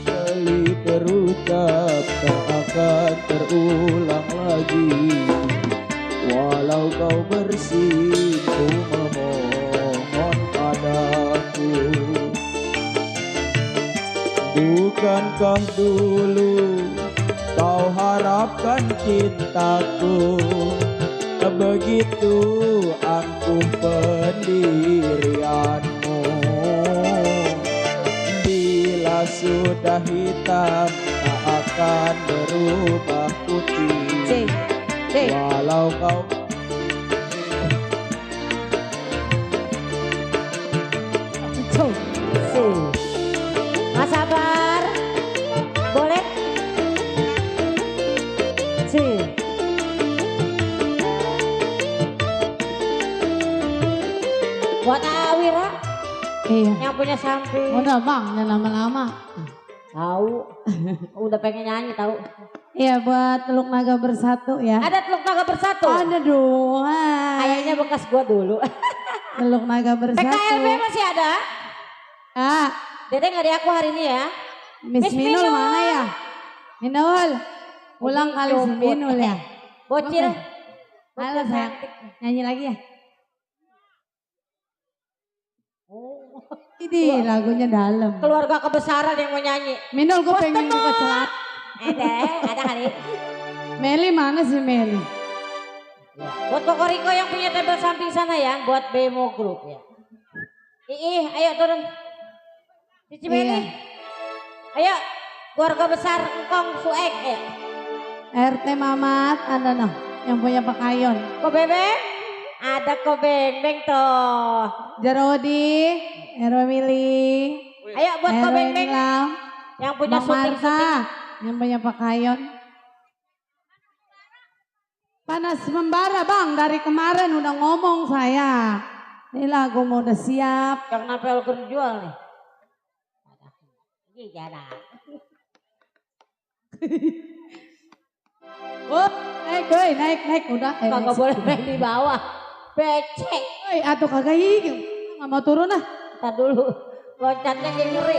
S1: Kali terucap tak akan terulang lagi. Walau kau bersimpu memohon padaku. Bukankah dulu kau harapkan cintaku? Begitu angkuh pendirianmu. Bila sudah hitam tak akan berubah putih. Walau kau
S5: Mas Sabar, boleh? Buat Awira
S3: Iya.
S5: yang punya samping.
S3: Udah bang, jangan lama-lama.
S5: Tahu, udah pengen nyanyi tahu.
S3: Iya buat Teluk Naga Bersatu ya.
S5: Ada Teluk Naga Bersatu.
S3: Ada dong.
S5: Kayaknya bekas gua dulu.
S3: Teluk Naga Bersatu.
S5: PKLB masih ada?
S3: Ah,
S5: Dede nggak di aku hari ini ya?
S3: Miss Minul mana ya? Minul. Pulang kali si Minul ya.
S5: Bocil.
S3: Halo sayang. Nyanyi lagi ya? Ini lagunya dalam.
S5: Keluarga kebesaran yang mau nyanyi.
S3: Minul gue
S5: Bos
S3: pengen
S5: Temo.
S3: buka celat.
S5: Ada kali.
S3: Meli mana sih Meli?
S5: Buat Kokoriko yang punya table samping sana ya, buat Bemo Group ya. Ayo turun. Cici Meli. Ayo, keluarga besar Engkong Suek ya.
S3: RT Mamat ada noh yang punya pakaian.
S5: Ko Bebeng? Ada Ko Beng toh.
S3: Jarodi, Erwa Mili.
S5: Ayo buat Ko Beng yang punya
S3: Bang Marta
S5: syuting.
S3: yang punya pakaian. Panas membara bang, dari kemarin udah ngomong saya. Ini lagu mau udah siap.
S5: Karena pelker jual nih. Iya
S3: Oh, naik udah.
S5: Kagak boleh main di bawah. Becek.
S3: Atuh kagak nggak mau turun ah.
S5: Ntar dulu. Loncatnya kayak ngeri.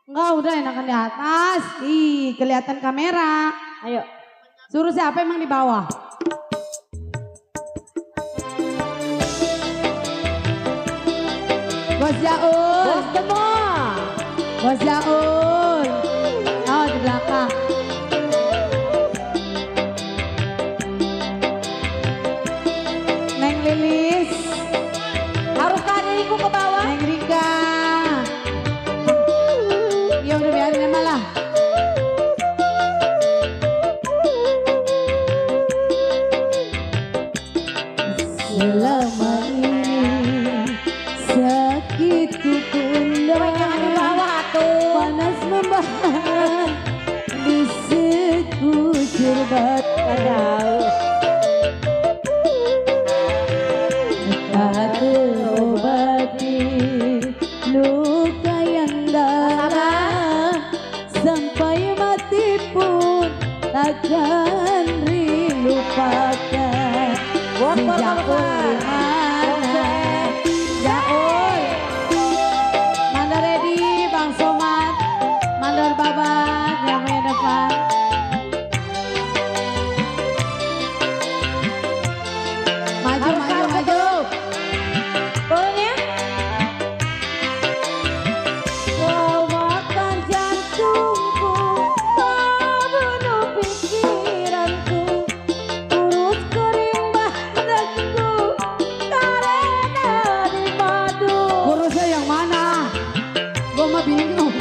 S3: Enggak, udah enakan di atas. Ih, kelihatan kamera.
S5: Ayo.
S3: Suruh siapa emang di bawah?
S6: Bos Jaul.
S5: Bos semua.
S6: Bos Jaul. Oh di belakang. Neng Lilis.
S5: Haruskah diriku ke bawah?
S6: Neng Rika. Ya udah biarin emang lah. Selama ini sakit pundak,
S5: Jangan di bawah tuh.
S6: panas membara di sekujur badan. Tak terobati luka yang dalam, sampai mati pun takkan dilupakan.
S5: Buat
S6: Si
S5: Bapak
S6: Jaul
S5: besar.
S6: mana? Jaul. Mandor Edi, Bang Somad, Mandor Baban yang main depan. Maju, maju, maju.
S5: Turun ya.
S6: Kau makan jantungku, kau bunuh pikiranku, urus kering badanku karena di madu. Kurusnya yang mana? Gua mah bingung.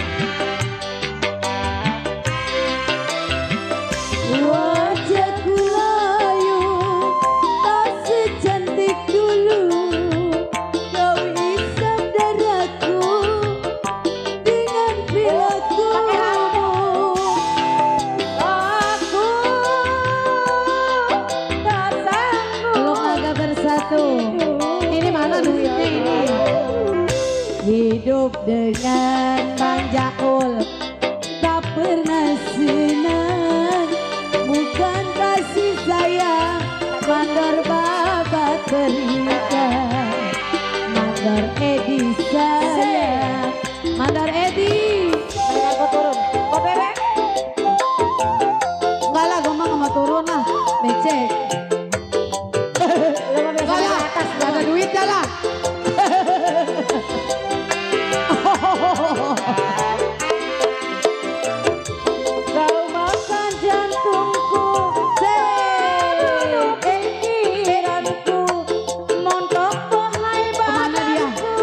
S6: Wajahku layu, tak secantik dulu. Kau isap darahku dengan perilakumu. Aku tak sanggup. Lo kagak bersatu. Ini mana duitnya ini? Hidup dengan Bang Jaul tak pernah senang, bukan kasih sayang Mandor Babat berikan. Mandor Edi sayang, Mandor Edi.
S5: Mendingan kau turun. Kau bebek.
S6: Enggak lah, gue mah nggak mau turun lah, becek.
S5: Lu mah biasa
S6: Enggak
S5: di
S6: lah,
S5: atas.
S6: gak ada duitnya lah. Kau makan jantungku, sebunuh pikiranku, montok wahai badanku.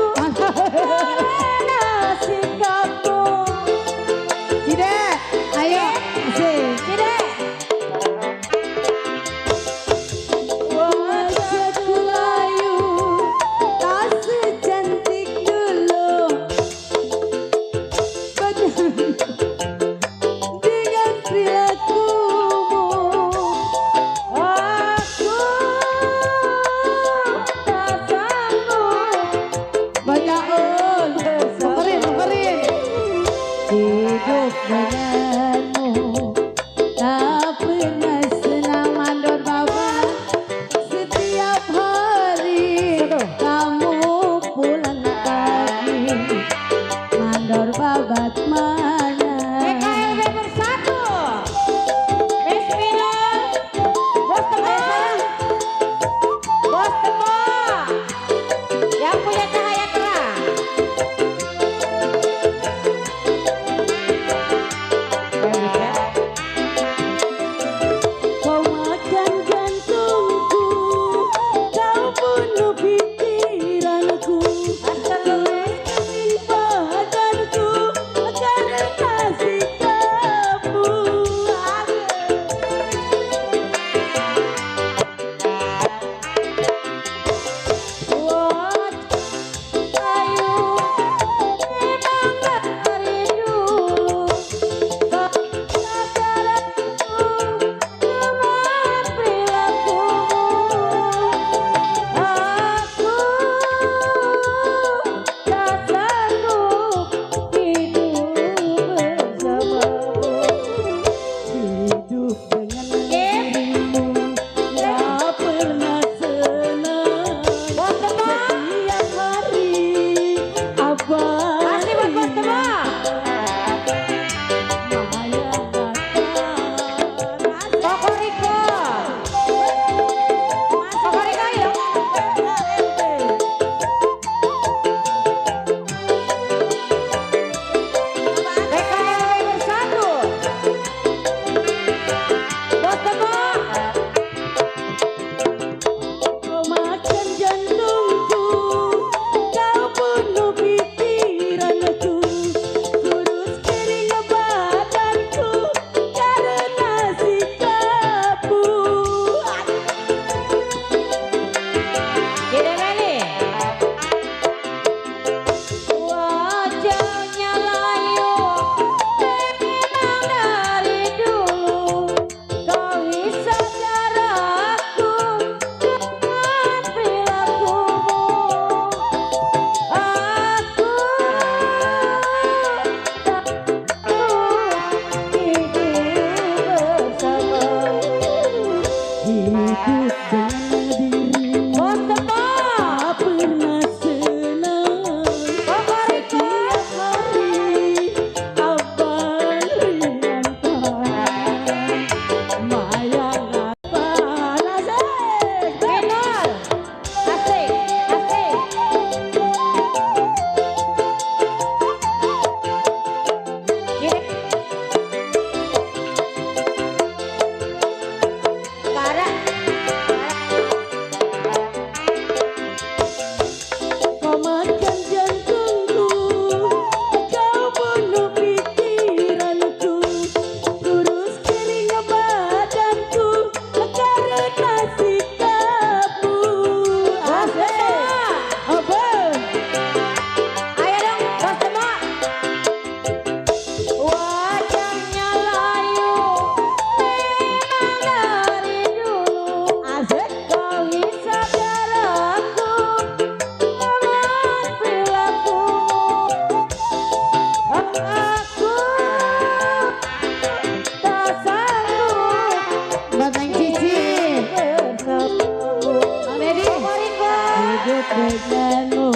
S6: denganmu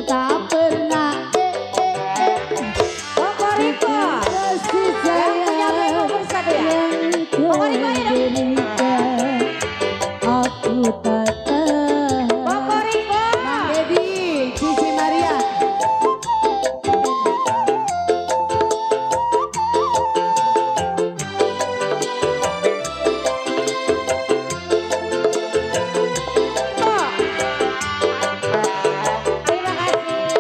S6: tak pernah
S5: Kokoriko
S6: kasih
S5: yang punya
S6: sayang
S5: Bemo bersatu ya.
S6: yang kau
S5: Kokoriko ya dong.
S6: berikan aku tak tahan.
S5: Kokoriko.
S6: Bang Dedi, Cici Maria.
S5: Terima kasih.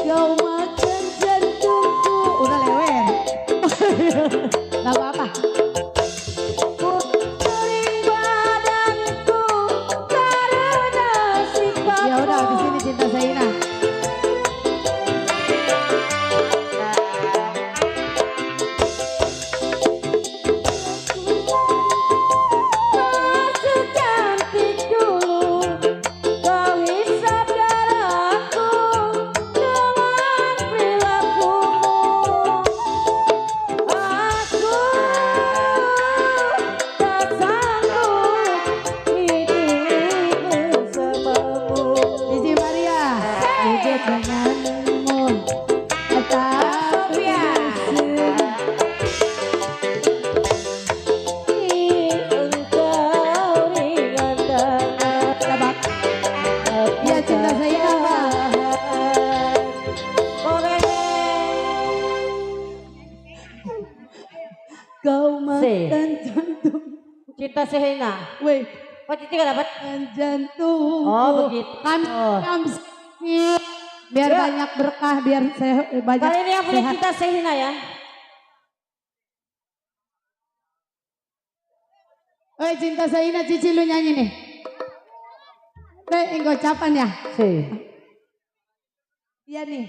S6: Kau makan jantungku. Udah lewer. Gak apa-apa.
S5: Kering badanku karena sifatmu.
S6: Ya udah di sini cinta Zaina.
S5: Kau secantik dulu, kau hisap darahku dengan perilakumu. Aku tak sanggup hidup bersamamu.
S6: Cici Maria. Hidup denganmu. Tak
S5: Sophia. Engkau ringan tangan.
S6: Tebak. Ya cinta Zaina Bang. Kau makan jantung.
S5: Cinta Sehena.
S6: Weh.
S5: Oh, Cici gak dapat?
S6: Jantung.
S5: Oh, begitu.
S6: Kan
S5: Oh.
S6: biar
S5: Ya.
S6: banyak berkah, biar banyak
S5: Kali ini yang punya
S6: sehat.
S5: cinta Sehena ya.
S6: Weh cinta Zaina, Cici lu nyanyi nih. Weh gocapan ya. Iya nih.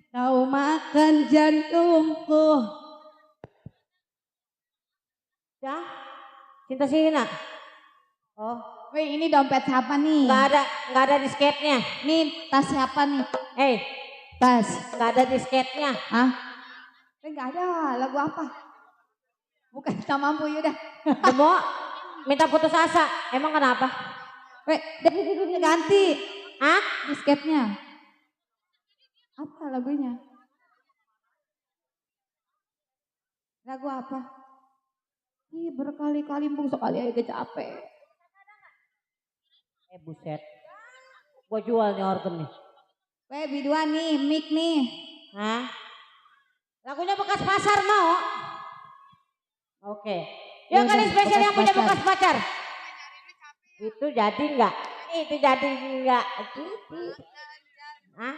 S6: Kau makan jantungku.
S5: Ya, cinta Sehena. Oh,
S6: Weh ini dompet siapa nih?
S5: nggak ada disketnya.
S6: Nih tas siapa nih?
S5: Tas,
S6: Tas.
S5: nggak ada disketnya.
S6: Hah? Enggak ada, lagu apa? Bukan tak mampu yaudah.
S5: Demo, minta putus asa. Emang kenapa?
S6: Weh, ganti
S5: Hah?
S6: disketnya. Apa lagunya? Lagu apa? Ih berkali-kali bung sekali aja capek.
S5: Buset. Gua jual nih organ nih.
S6: Weh biduan nih, mic nih.
S5: Hah? Lagunya bekas pasar mau? Oke.
S6: Ya
S5: Yang kali
S6: udah,
S5: spesial
S6: bekas
S5: yang punya
S6: pacar.
S5: bekas pacar. Itu jadi enggak? Itu jadi enggak? Hah?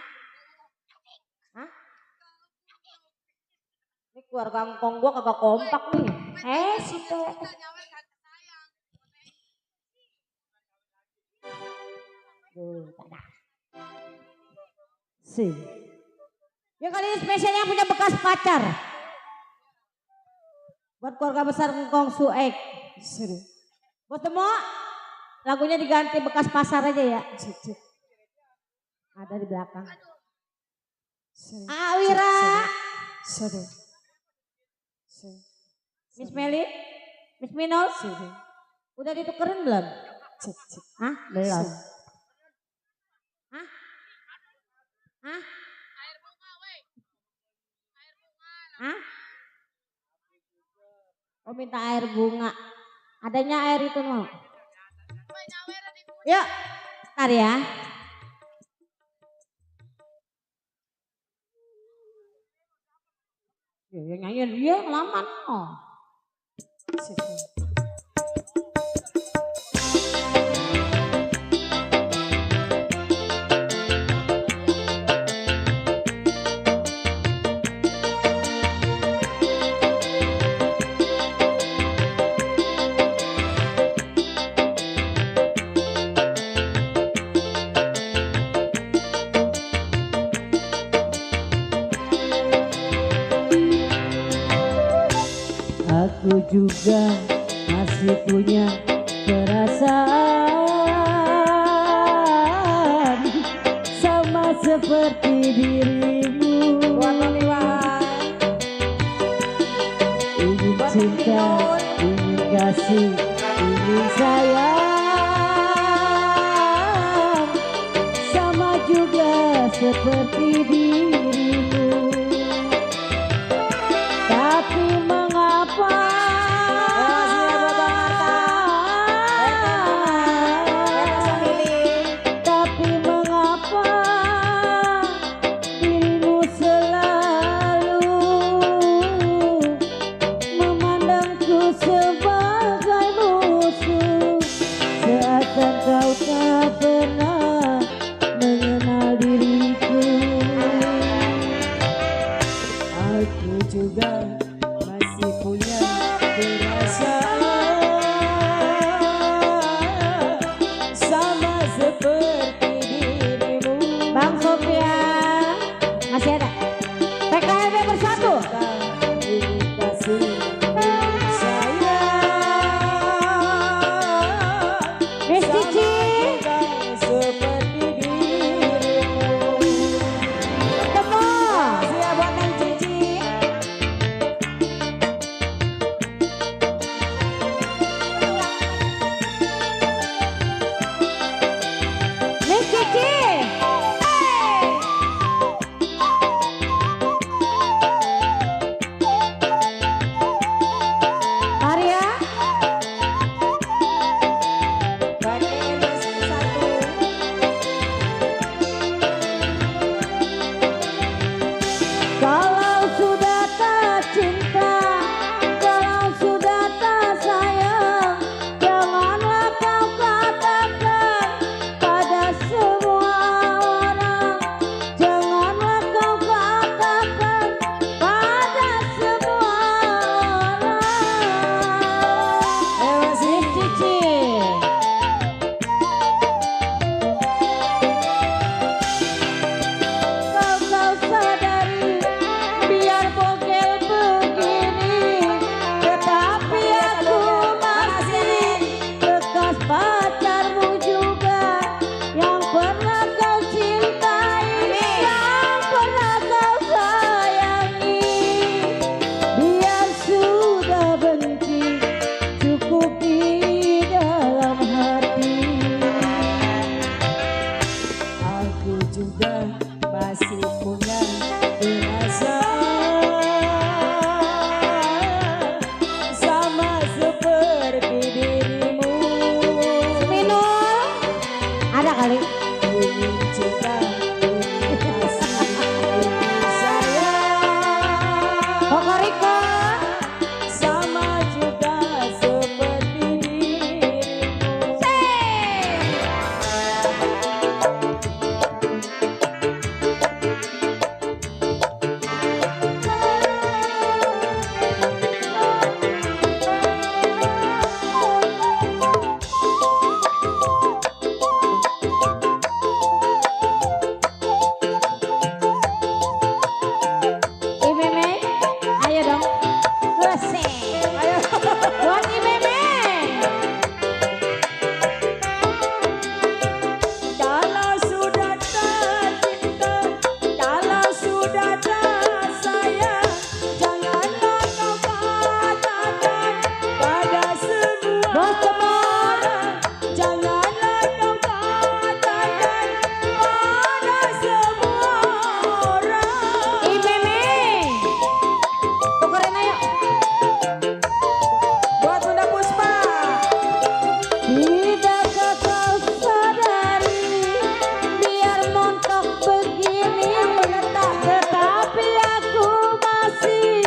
S5: Hah? Ini keluarga ngkong gua kagak kompak nih. Situ. Yang kali ini spesial yang punya bekas pacar. Buat keluarga besar ngkong Suek. Buat semua lagunya diganti bekas pasar aja ya. Ada di belakang. Awira. Miss Meli, Miss Minol, udah ditukerin belum? Hah? Belum. Hah? Hah? Hah? Oh minta air bunga. Adanya air itu mau. Yuk, ntar ya. Ya nyanyiin dia lama no.
S6: Aku juga masih punya perasaan sama seperti dirimu. Ingin cinta, ingin kasih, ingin sayang.
S5: juga seperti dirimu. Tapi mengapa tapi mengapa dirimu selalu memandangku sebagai musuh, seakan kau tak pernah mengenal diriku. Aku juga masih punya perasaan sama seperti dirimu. Bang Sofian masih ada. PKB bersatu. Miss Cici seperti dirimu. Temu. Siap buat Neng Cici. Miss Cici. Arya. Kalau sudah tak cinta, kalau sudah tak sayang, janganlah kau katakan pada semua orang. Janganlah kau katakan pada semua orang. Miss Cici. Kau sadari biar bogel begini, tetapi aku masih bekas pacarmu juga, yang pernah kau cintai, yang pernah kau sayangi. Biar sudah benci, cukup di dalam hati. Aku juga masih punya perasaan sama seperti dirimu. Minum ada kali. Ingin cinta, ingin kasih, ingin sayang. Kokoriko sama juga seperti dirimu. Imeme, ayo dong. Wese. Ayo. Buat Imeme. Kalau sudah tak cinta, kalau sudah tak sayang, janganlah kau katakan pada semua orang. Janganlah kau katakan pada semua orang. Imeme. Tukerin ayo. Buat Bunda Puspa. Tidakkah kau sadari biar montok begini, tetapi aku masih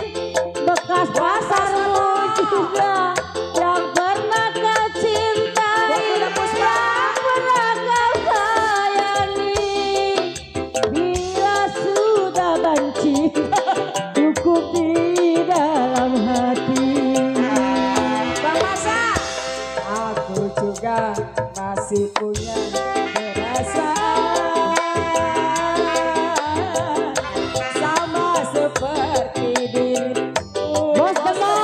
S5: bekas pasarmu juga, yang pernah kau cintai, yang pernah kau sayangi. Bila sudah benci, cukup di dalam hati. Bang Masa, aku juga masih punya perasaan sama seperti dirimu. Bos Temo.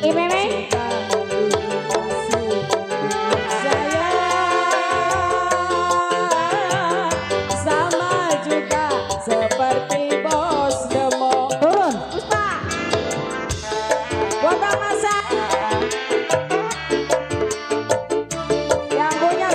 S5: Imeme. Sama juga seperti Bos Demo. Turun. Puspa. Buat Bang Masa. Yang punya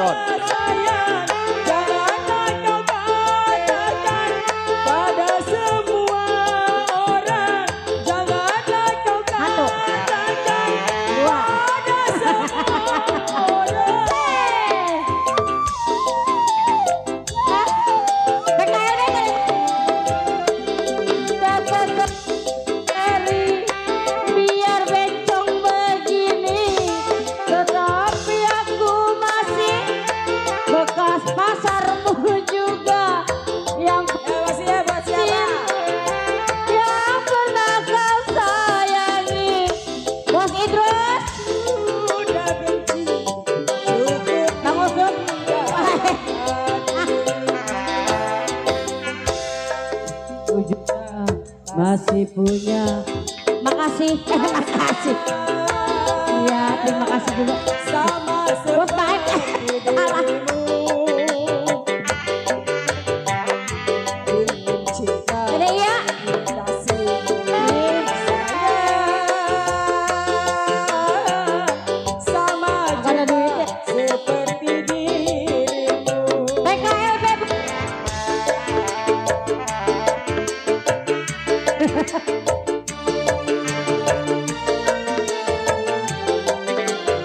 S7: Baron.
S5: Biar bencong begini, tetapi aku masih bekas pasarmu juga yang
S7: Masih ya buat siapa?
S5: yang pernah kau sayangi. Bos Idrus,
S7: Udah benci, cukup
S5: Bang Usut.
S3: Masih punya.
S5: Makasih, makasih. Iya, terima kasih juga.
S7: sama
S5: Bos baik. Alah.
S7: cinta
S5: Ada ya.
S7: kasih sama
S5: Ada duitnya.
S7: seperti dirimu.
S5: PKLB.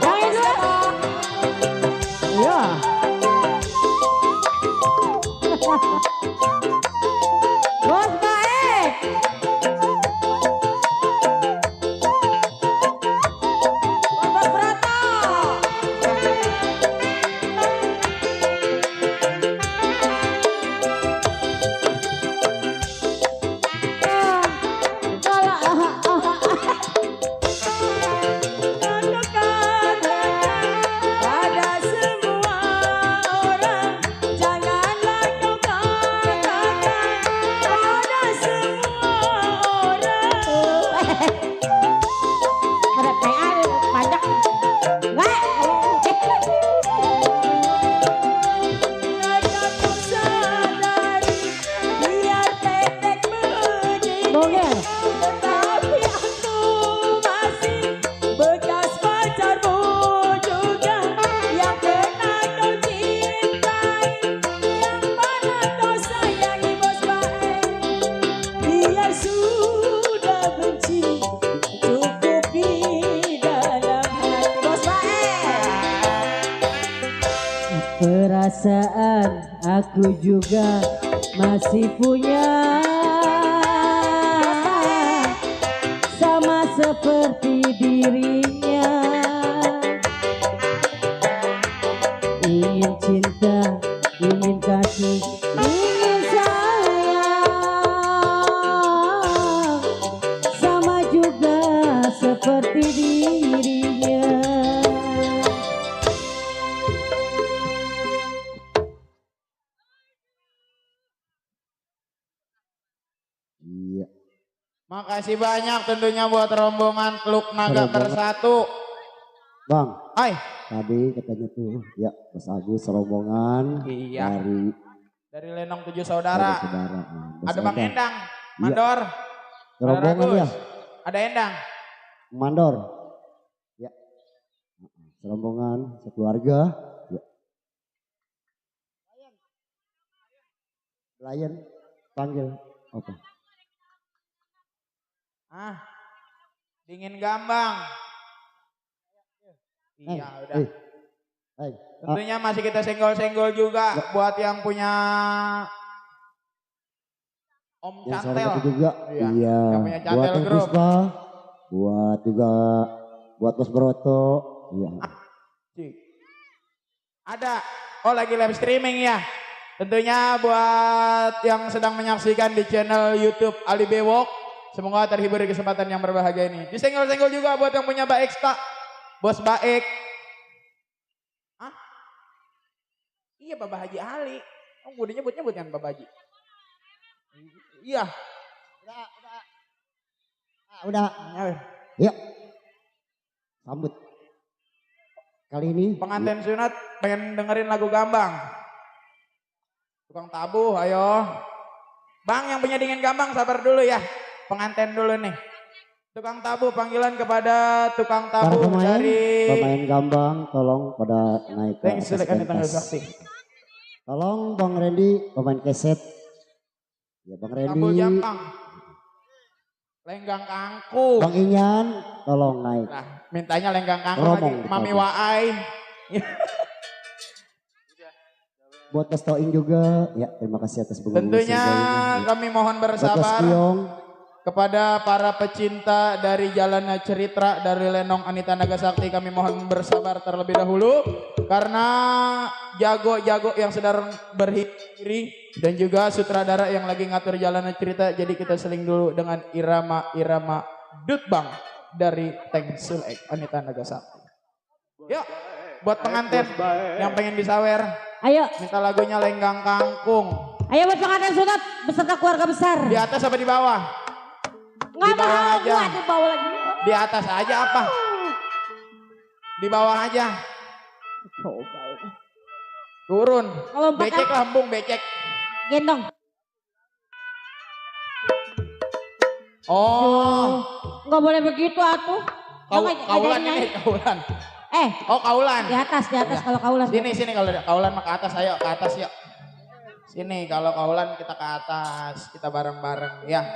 S5: Bang Idrus.
S3: Ya.
S5: Bos baik.
S7: Bos Broto. Pada semua orang, janganlah kau katakan pada semua orang.
S5: Ada PA banyak. Enggak.
S7: Aku sadari biar tetek begini,
S5: Boger.
S7: tetapi aku masih bekas pacarmu juga yang pernah kau cintai, yang pernah kau sayangi. Bos baik, biar sudah benci, cukup di dalam hati. Bos baik.
S3: Perasaan aku juga masih punya, sama seperti dirinya. Ingin cinta, ingin kasih, ingin sayang, sama juga seperti dirinya.
S2: Iya.
S1: Makasih banyak tentunya buat rombongan Teluk Naga
S2: Rombongan.
S1: Bersatu.
S2: Bang,
S1: Hai,
S2: tadi katanya tuh, ya Mas Agus rombongan
S1: Iya.
S2: dari
S1: dari Lenong 7
S2: saudara.
S1: saudara.
S2: Bos
S1: Ada Bang
S2: Endang.
S1: Endang,
S2: Iya.
S1: Mandor,
S2: Rombongan
S1: Agus.
S2: ya,
S1: Ada Endang.
S2: Mandor. Ya. Rombongan sekeluarga. Ya. Lion panggil apa?
S1: Dingin Gambang. Iya, udah.
S2: Hey.
S1: Tentunya masih kita senggol-senggol juga buat yang punya Om
S2: Yang
S1: Cantel.
S2: saudara juga.
S1: Iya.
S2: Iya.
S1: Yang punya Cantel
S2: Buat Teng
S1: Group.
S2: Puspa, buat juga buat Bos Broto. Iya.
S1: Cik. Ada. Oh, lagi live streaming ya. Tentunya buat yang sedang menyaksikan di channel YouTube Ali Bewok, semoga terhibur di kesempatan yang berbahagia ini. Disenggol-senggol juga buat yang punya Baek Sta, Bos Baek. Hah? Iya, Bapak Haji Ali. Oh, gue nyebut kan Bapak Haji. Iya.
S2: Udah. Ya. Sambut. Kali ini
S1: Pengantin sunat pengen dengerin lagu Gambang. Tukang tabuh, ayo. Bang yang punya Dingin Gambang sabar dulu ya. Pengantin dulu nih. Tukang tabu, panggilan kepada tukang
S2: Para
S1: tabu
S2: pemain
S1: dari
S2: gambang tolong pada naik ke
S1: Thanks
S2: atas
S1: Anita Naga
S2: pentas.
S1: Sakti.
S2: Tolong Bang Randy pemain keset. Ya Bang
S1: Tabu
S2: Randy.
S1: Jampang. Lenggang kangkung.
S2: Bang Inyan tolong naik.
S1: Nah, mintanya lenggang kangkung
S2: Romong
S1: lagi.
S2: di
S1: Mami
S2: tabu.
S1: Waai.
S2: Buat Testoing juga. Ya terima kasih atas bunga-bunga
S1: Tentunya
S2: surganya.
S1: kami mohon
S2: Buat
S1: bersabar
S2: Kiong.
S1: kepada para pecinta dari Jalan Cerita dari Lenong Anita Naga Sakti, kami mohon bersabar terlebih dahulu karena jago-jago yang sedang berdiri dan juga sutradara yang lagi ngatur Jalan Cerita, jadi kita seling dulu dengan irama-irama Dutbang dari Teng Sulek Anita Naga Sakti. Yuk, buat pengantin yang pengen disawer,
S5: Ayo,
S1: minta lagunya Lenggang Kangkung.
S5: ayo buat pengantin sunat beserta keluarga besar.
S1: Di atas apa di bawah?
S5: Nggak
S1: di bawah
S5: mau
S1: aja.
S5: gua di bawah lagi.
S1: Di atas aja apa? Di bawah aja.
S5: Coba ini.
S1: Turun.
S5: Kalau empat
S1: Becek lambung, becek.
S5: gendong.
S1: Oh,
S5: Nggak boleh begitu atuh.
S1: kaulan ini, kaulan. Oh, kaulan.
S5: Di atas kalau kaulan.
S1: Sini kalau kaulan mah ke atas, ayo ke atas yuk. Sini kalau kaulan kita ke atas, kita bareng-bareng ya.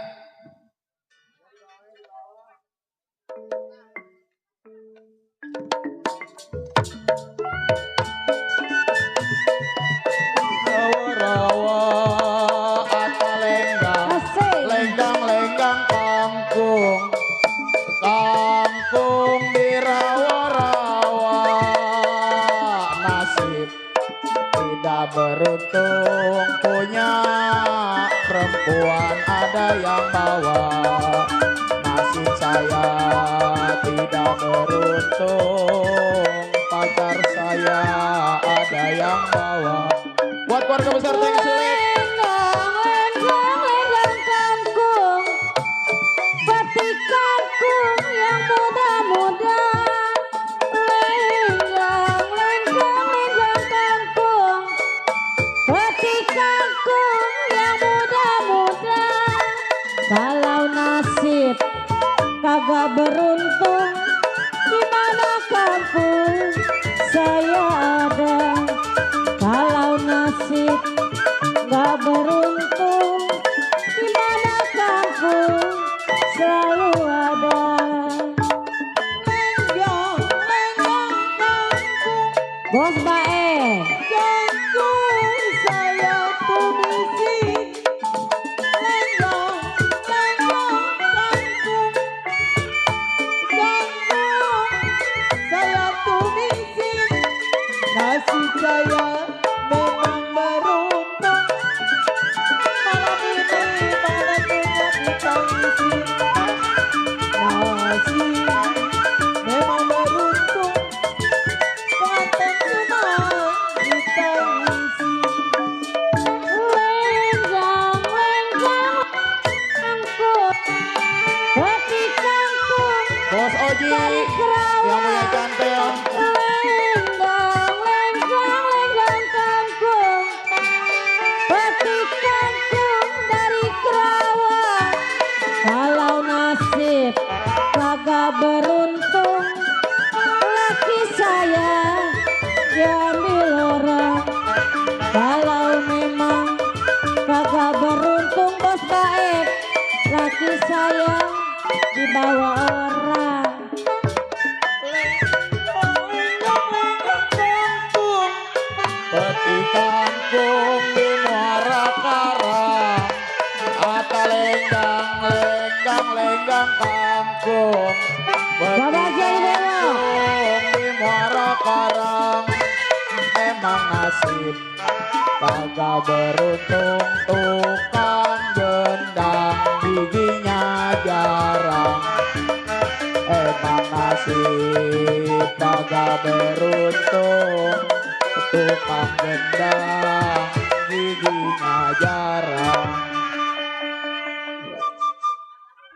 S1: Rawa-rawa atalenggang,
S5: Asik.
S1: lenggang-lenggang kangkung, kangkung di rawa-rawa, nasib tidak beruntung punya perempuan ada yang bawa, nasib saya tidak beruntung pacar saya ada yang bawa. Buat keluarga besar Teng Sulek.
S5: Lenggang kangkung, petik kangkung yang muda-muda. Lenggang kangkung, petik kangkung yang muda-muda. Kalau nasib kagak beruntung, di mana kampung saya ada. Kalau nasib nggak beruntung, di mana kampung selalu ada. Bos Bae, kangkung saya tumisi.
S7: Saya tumisi, nasib saya memang beruntung. Malam ini malam punya ditangisi, nasib memang beruntung. Pengantin cuma ditangisi.
S5: Lenggang kangkung, petik kangkung
S1: Bos Oji
S5: dari
S1: yang
S5: Kerawang.
S1: punya cantel.
S5: Lenggang kangkung, petik kangkung dari Kerawang. Kalau nasib kagak beruntung, laki saya diambil orang. Kalau memang kagak beruntung bos baik, laki saya dibawa orang.
S1: Petik kangkung di muara karang, lenggang kangkung.
S5: Bapak
S1: Petik
S5: Jai Dewa.
S1: kangkung di muara karang, emang nasib kagak beruntung, tukang gendang giginya jarang. Emang nasib kagak beruntung, tukang gendang giginya jarang.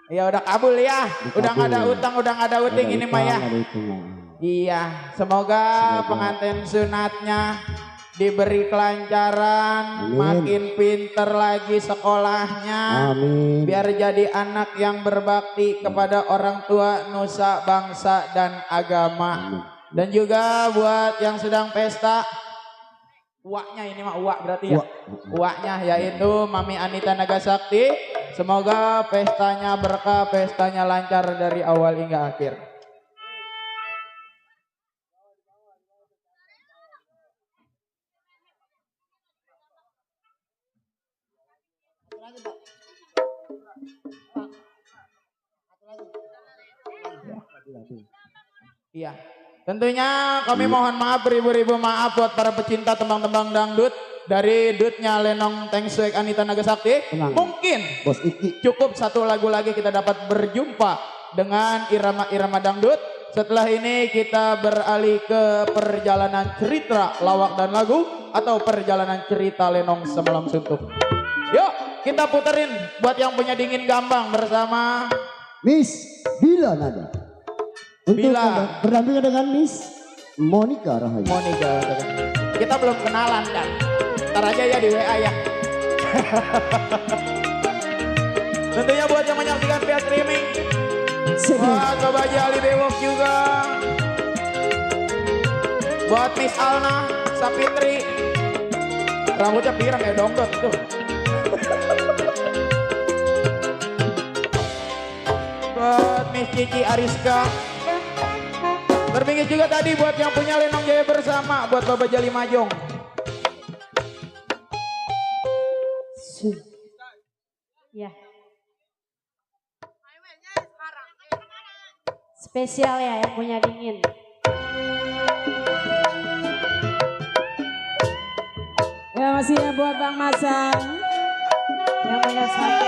S1: Ya udah kabul ya, udah nggak ada utang, udah nggak ada uting ini mah ya. Iya, semoga pengantin sunatnya diberi kelancaran,
S2: Amin.
S1: makin pinter lagi sekolahnya.
S2: Amin.
S1: Biar jadi anak yang berbakti kepada orang tua, nusa, bangsa, dan agama. Dan juga buat yang sedang pesta, uaknya ini mah uak berarti ya. Uaknya yaitu Mami Anita Nagasakti. Semoga pestanya berkah, pestanya lancar dari awal hingga akhir. Iya. Tentunya kami mohon maaf beribu-ribu maaf buat para pecinta tembang-tembang dangdut dari dutnya Lenong Tengswek Anita Nagasakti.
S2: Tenang.
S1: Mungkin
S2: Bos Iki.
S1: cukup satu lagu lagi kita dapat berjumpa dengan irama-irama dangdut. Setelah ini kita beralih ke perjalanan cerita lawak dan lagu atau perjalanan cerita Lenong Semalam Suntuk. Yuk kita puterin buat yang punya dingin gambang bersama
S2: Miss Bila Nada. Untuk
S1: Bila.
S2: berdampingan dengan Miss Monica Rahayu.
S1: Monica. Kita belum kenalan kan. Ntar aja ya di WA ya. Tentunya buat yang menyaksikan via streaming. Buat Bapak Jali Bewok juga. Buat Miss Alna Sapitri. Rambutnya pirang kayak donggot itu. Buat Miss Cici Ariska. Terbingis juga tadi buat yang punya Lenong Jaya Bersama, buat Bapak Jali Majong.
S5: Ya. Spesial ya yang punya dingin.
S7: Ya masih ya buat Bang Masang.
S5: Yang punya satu.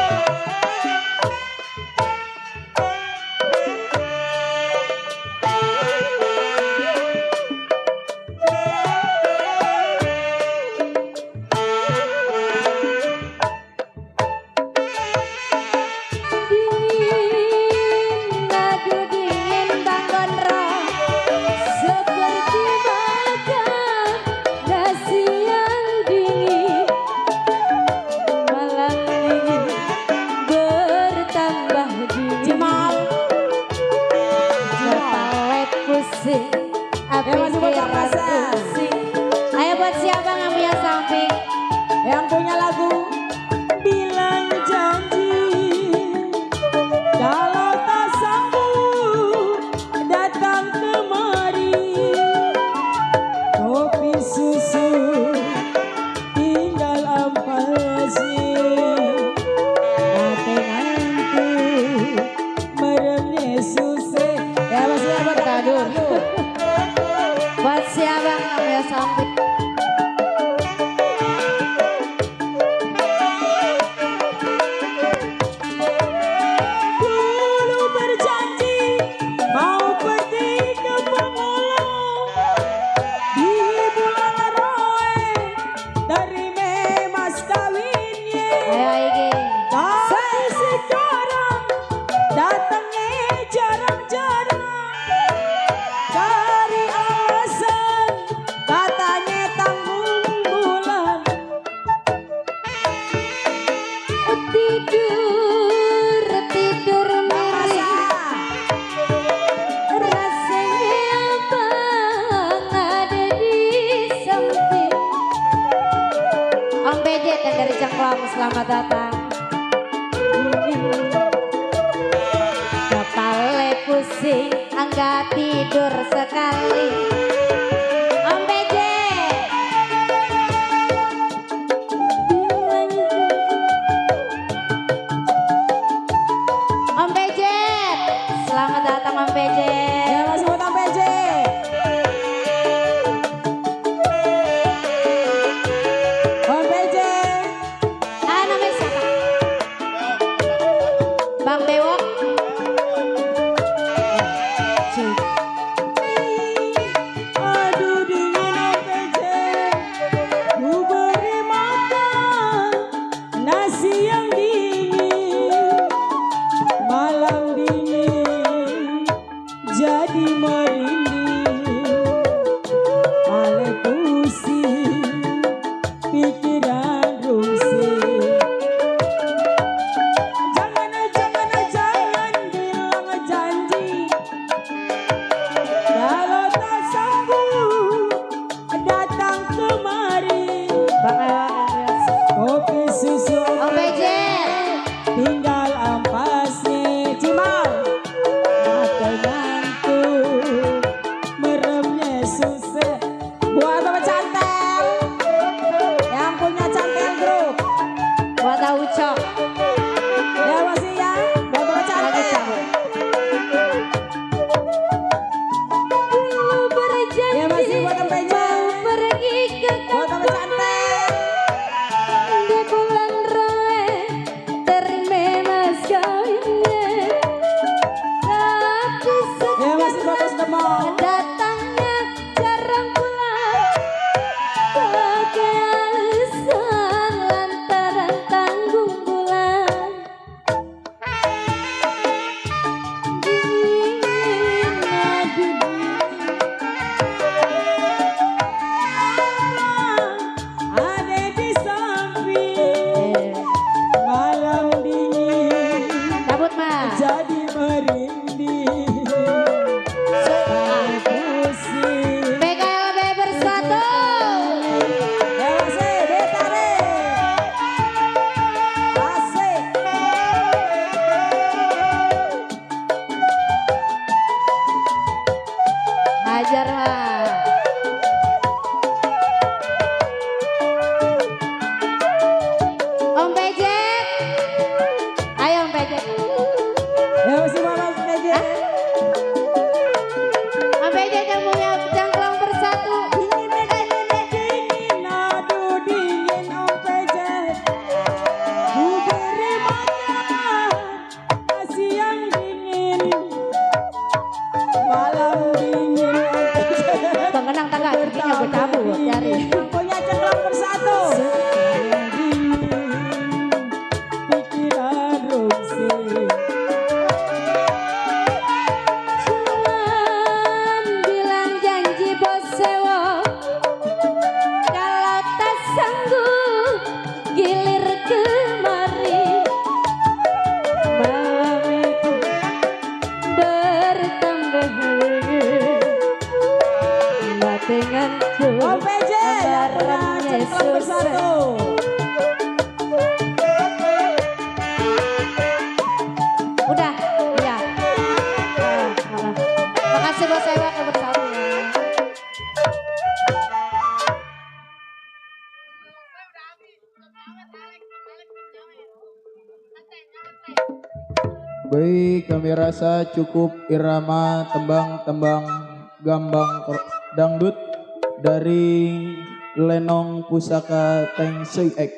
S5: Ayo buat siapa yang punya samping?
S7: Yang punya lagu bilang janji kalau tak sanggup datang kemari, kopi susu tinggal ampasi, nanti meremnya susah. Ya masih apa
S5: Aduh. Buat siapa yang punya samping?
S7: dulu berjanji mau pergi ke Pemulung di bulan Roe dari mas kawinnya.
S5: Ayo Iki.
S7: Tapi sekarang datangnya jarang-jarang, cari alasan katanya tanggung bulan.
S5: Tidur miring, rasanya abang ada di samping. Om PJ yang dari Cengklong, selamat datang. Kepala pusing, angga tidur sekali. Om PJ. Om PJ, selamat datang Om PJ.
S7: Ya masih buat PJ. Om PJ.
S5: Namanya siapa? Bang Bewok.
S7: Aduh dingin Om PJ, ku beri makan nasi yang dingin, malam dingin Salam bersatu.
S5: Udah, iya.
S4: Makasih bos saya waktu bersatu ya.
S1: Baik, kami rasa cukup irama tembang-tembang gambang dangdut dari Lenong Pusaka Teng Sui Ek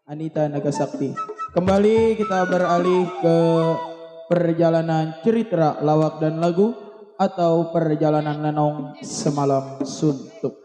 S1: Anita Nagasakti. Kembali kita beralih ke perjalanan cerita lawak dan lagu atau perjalanan Lenong Semalam Suntuk.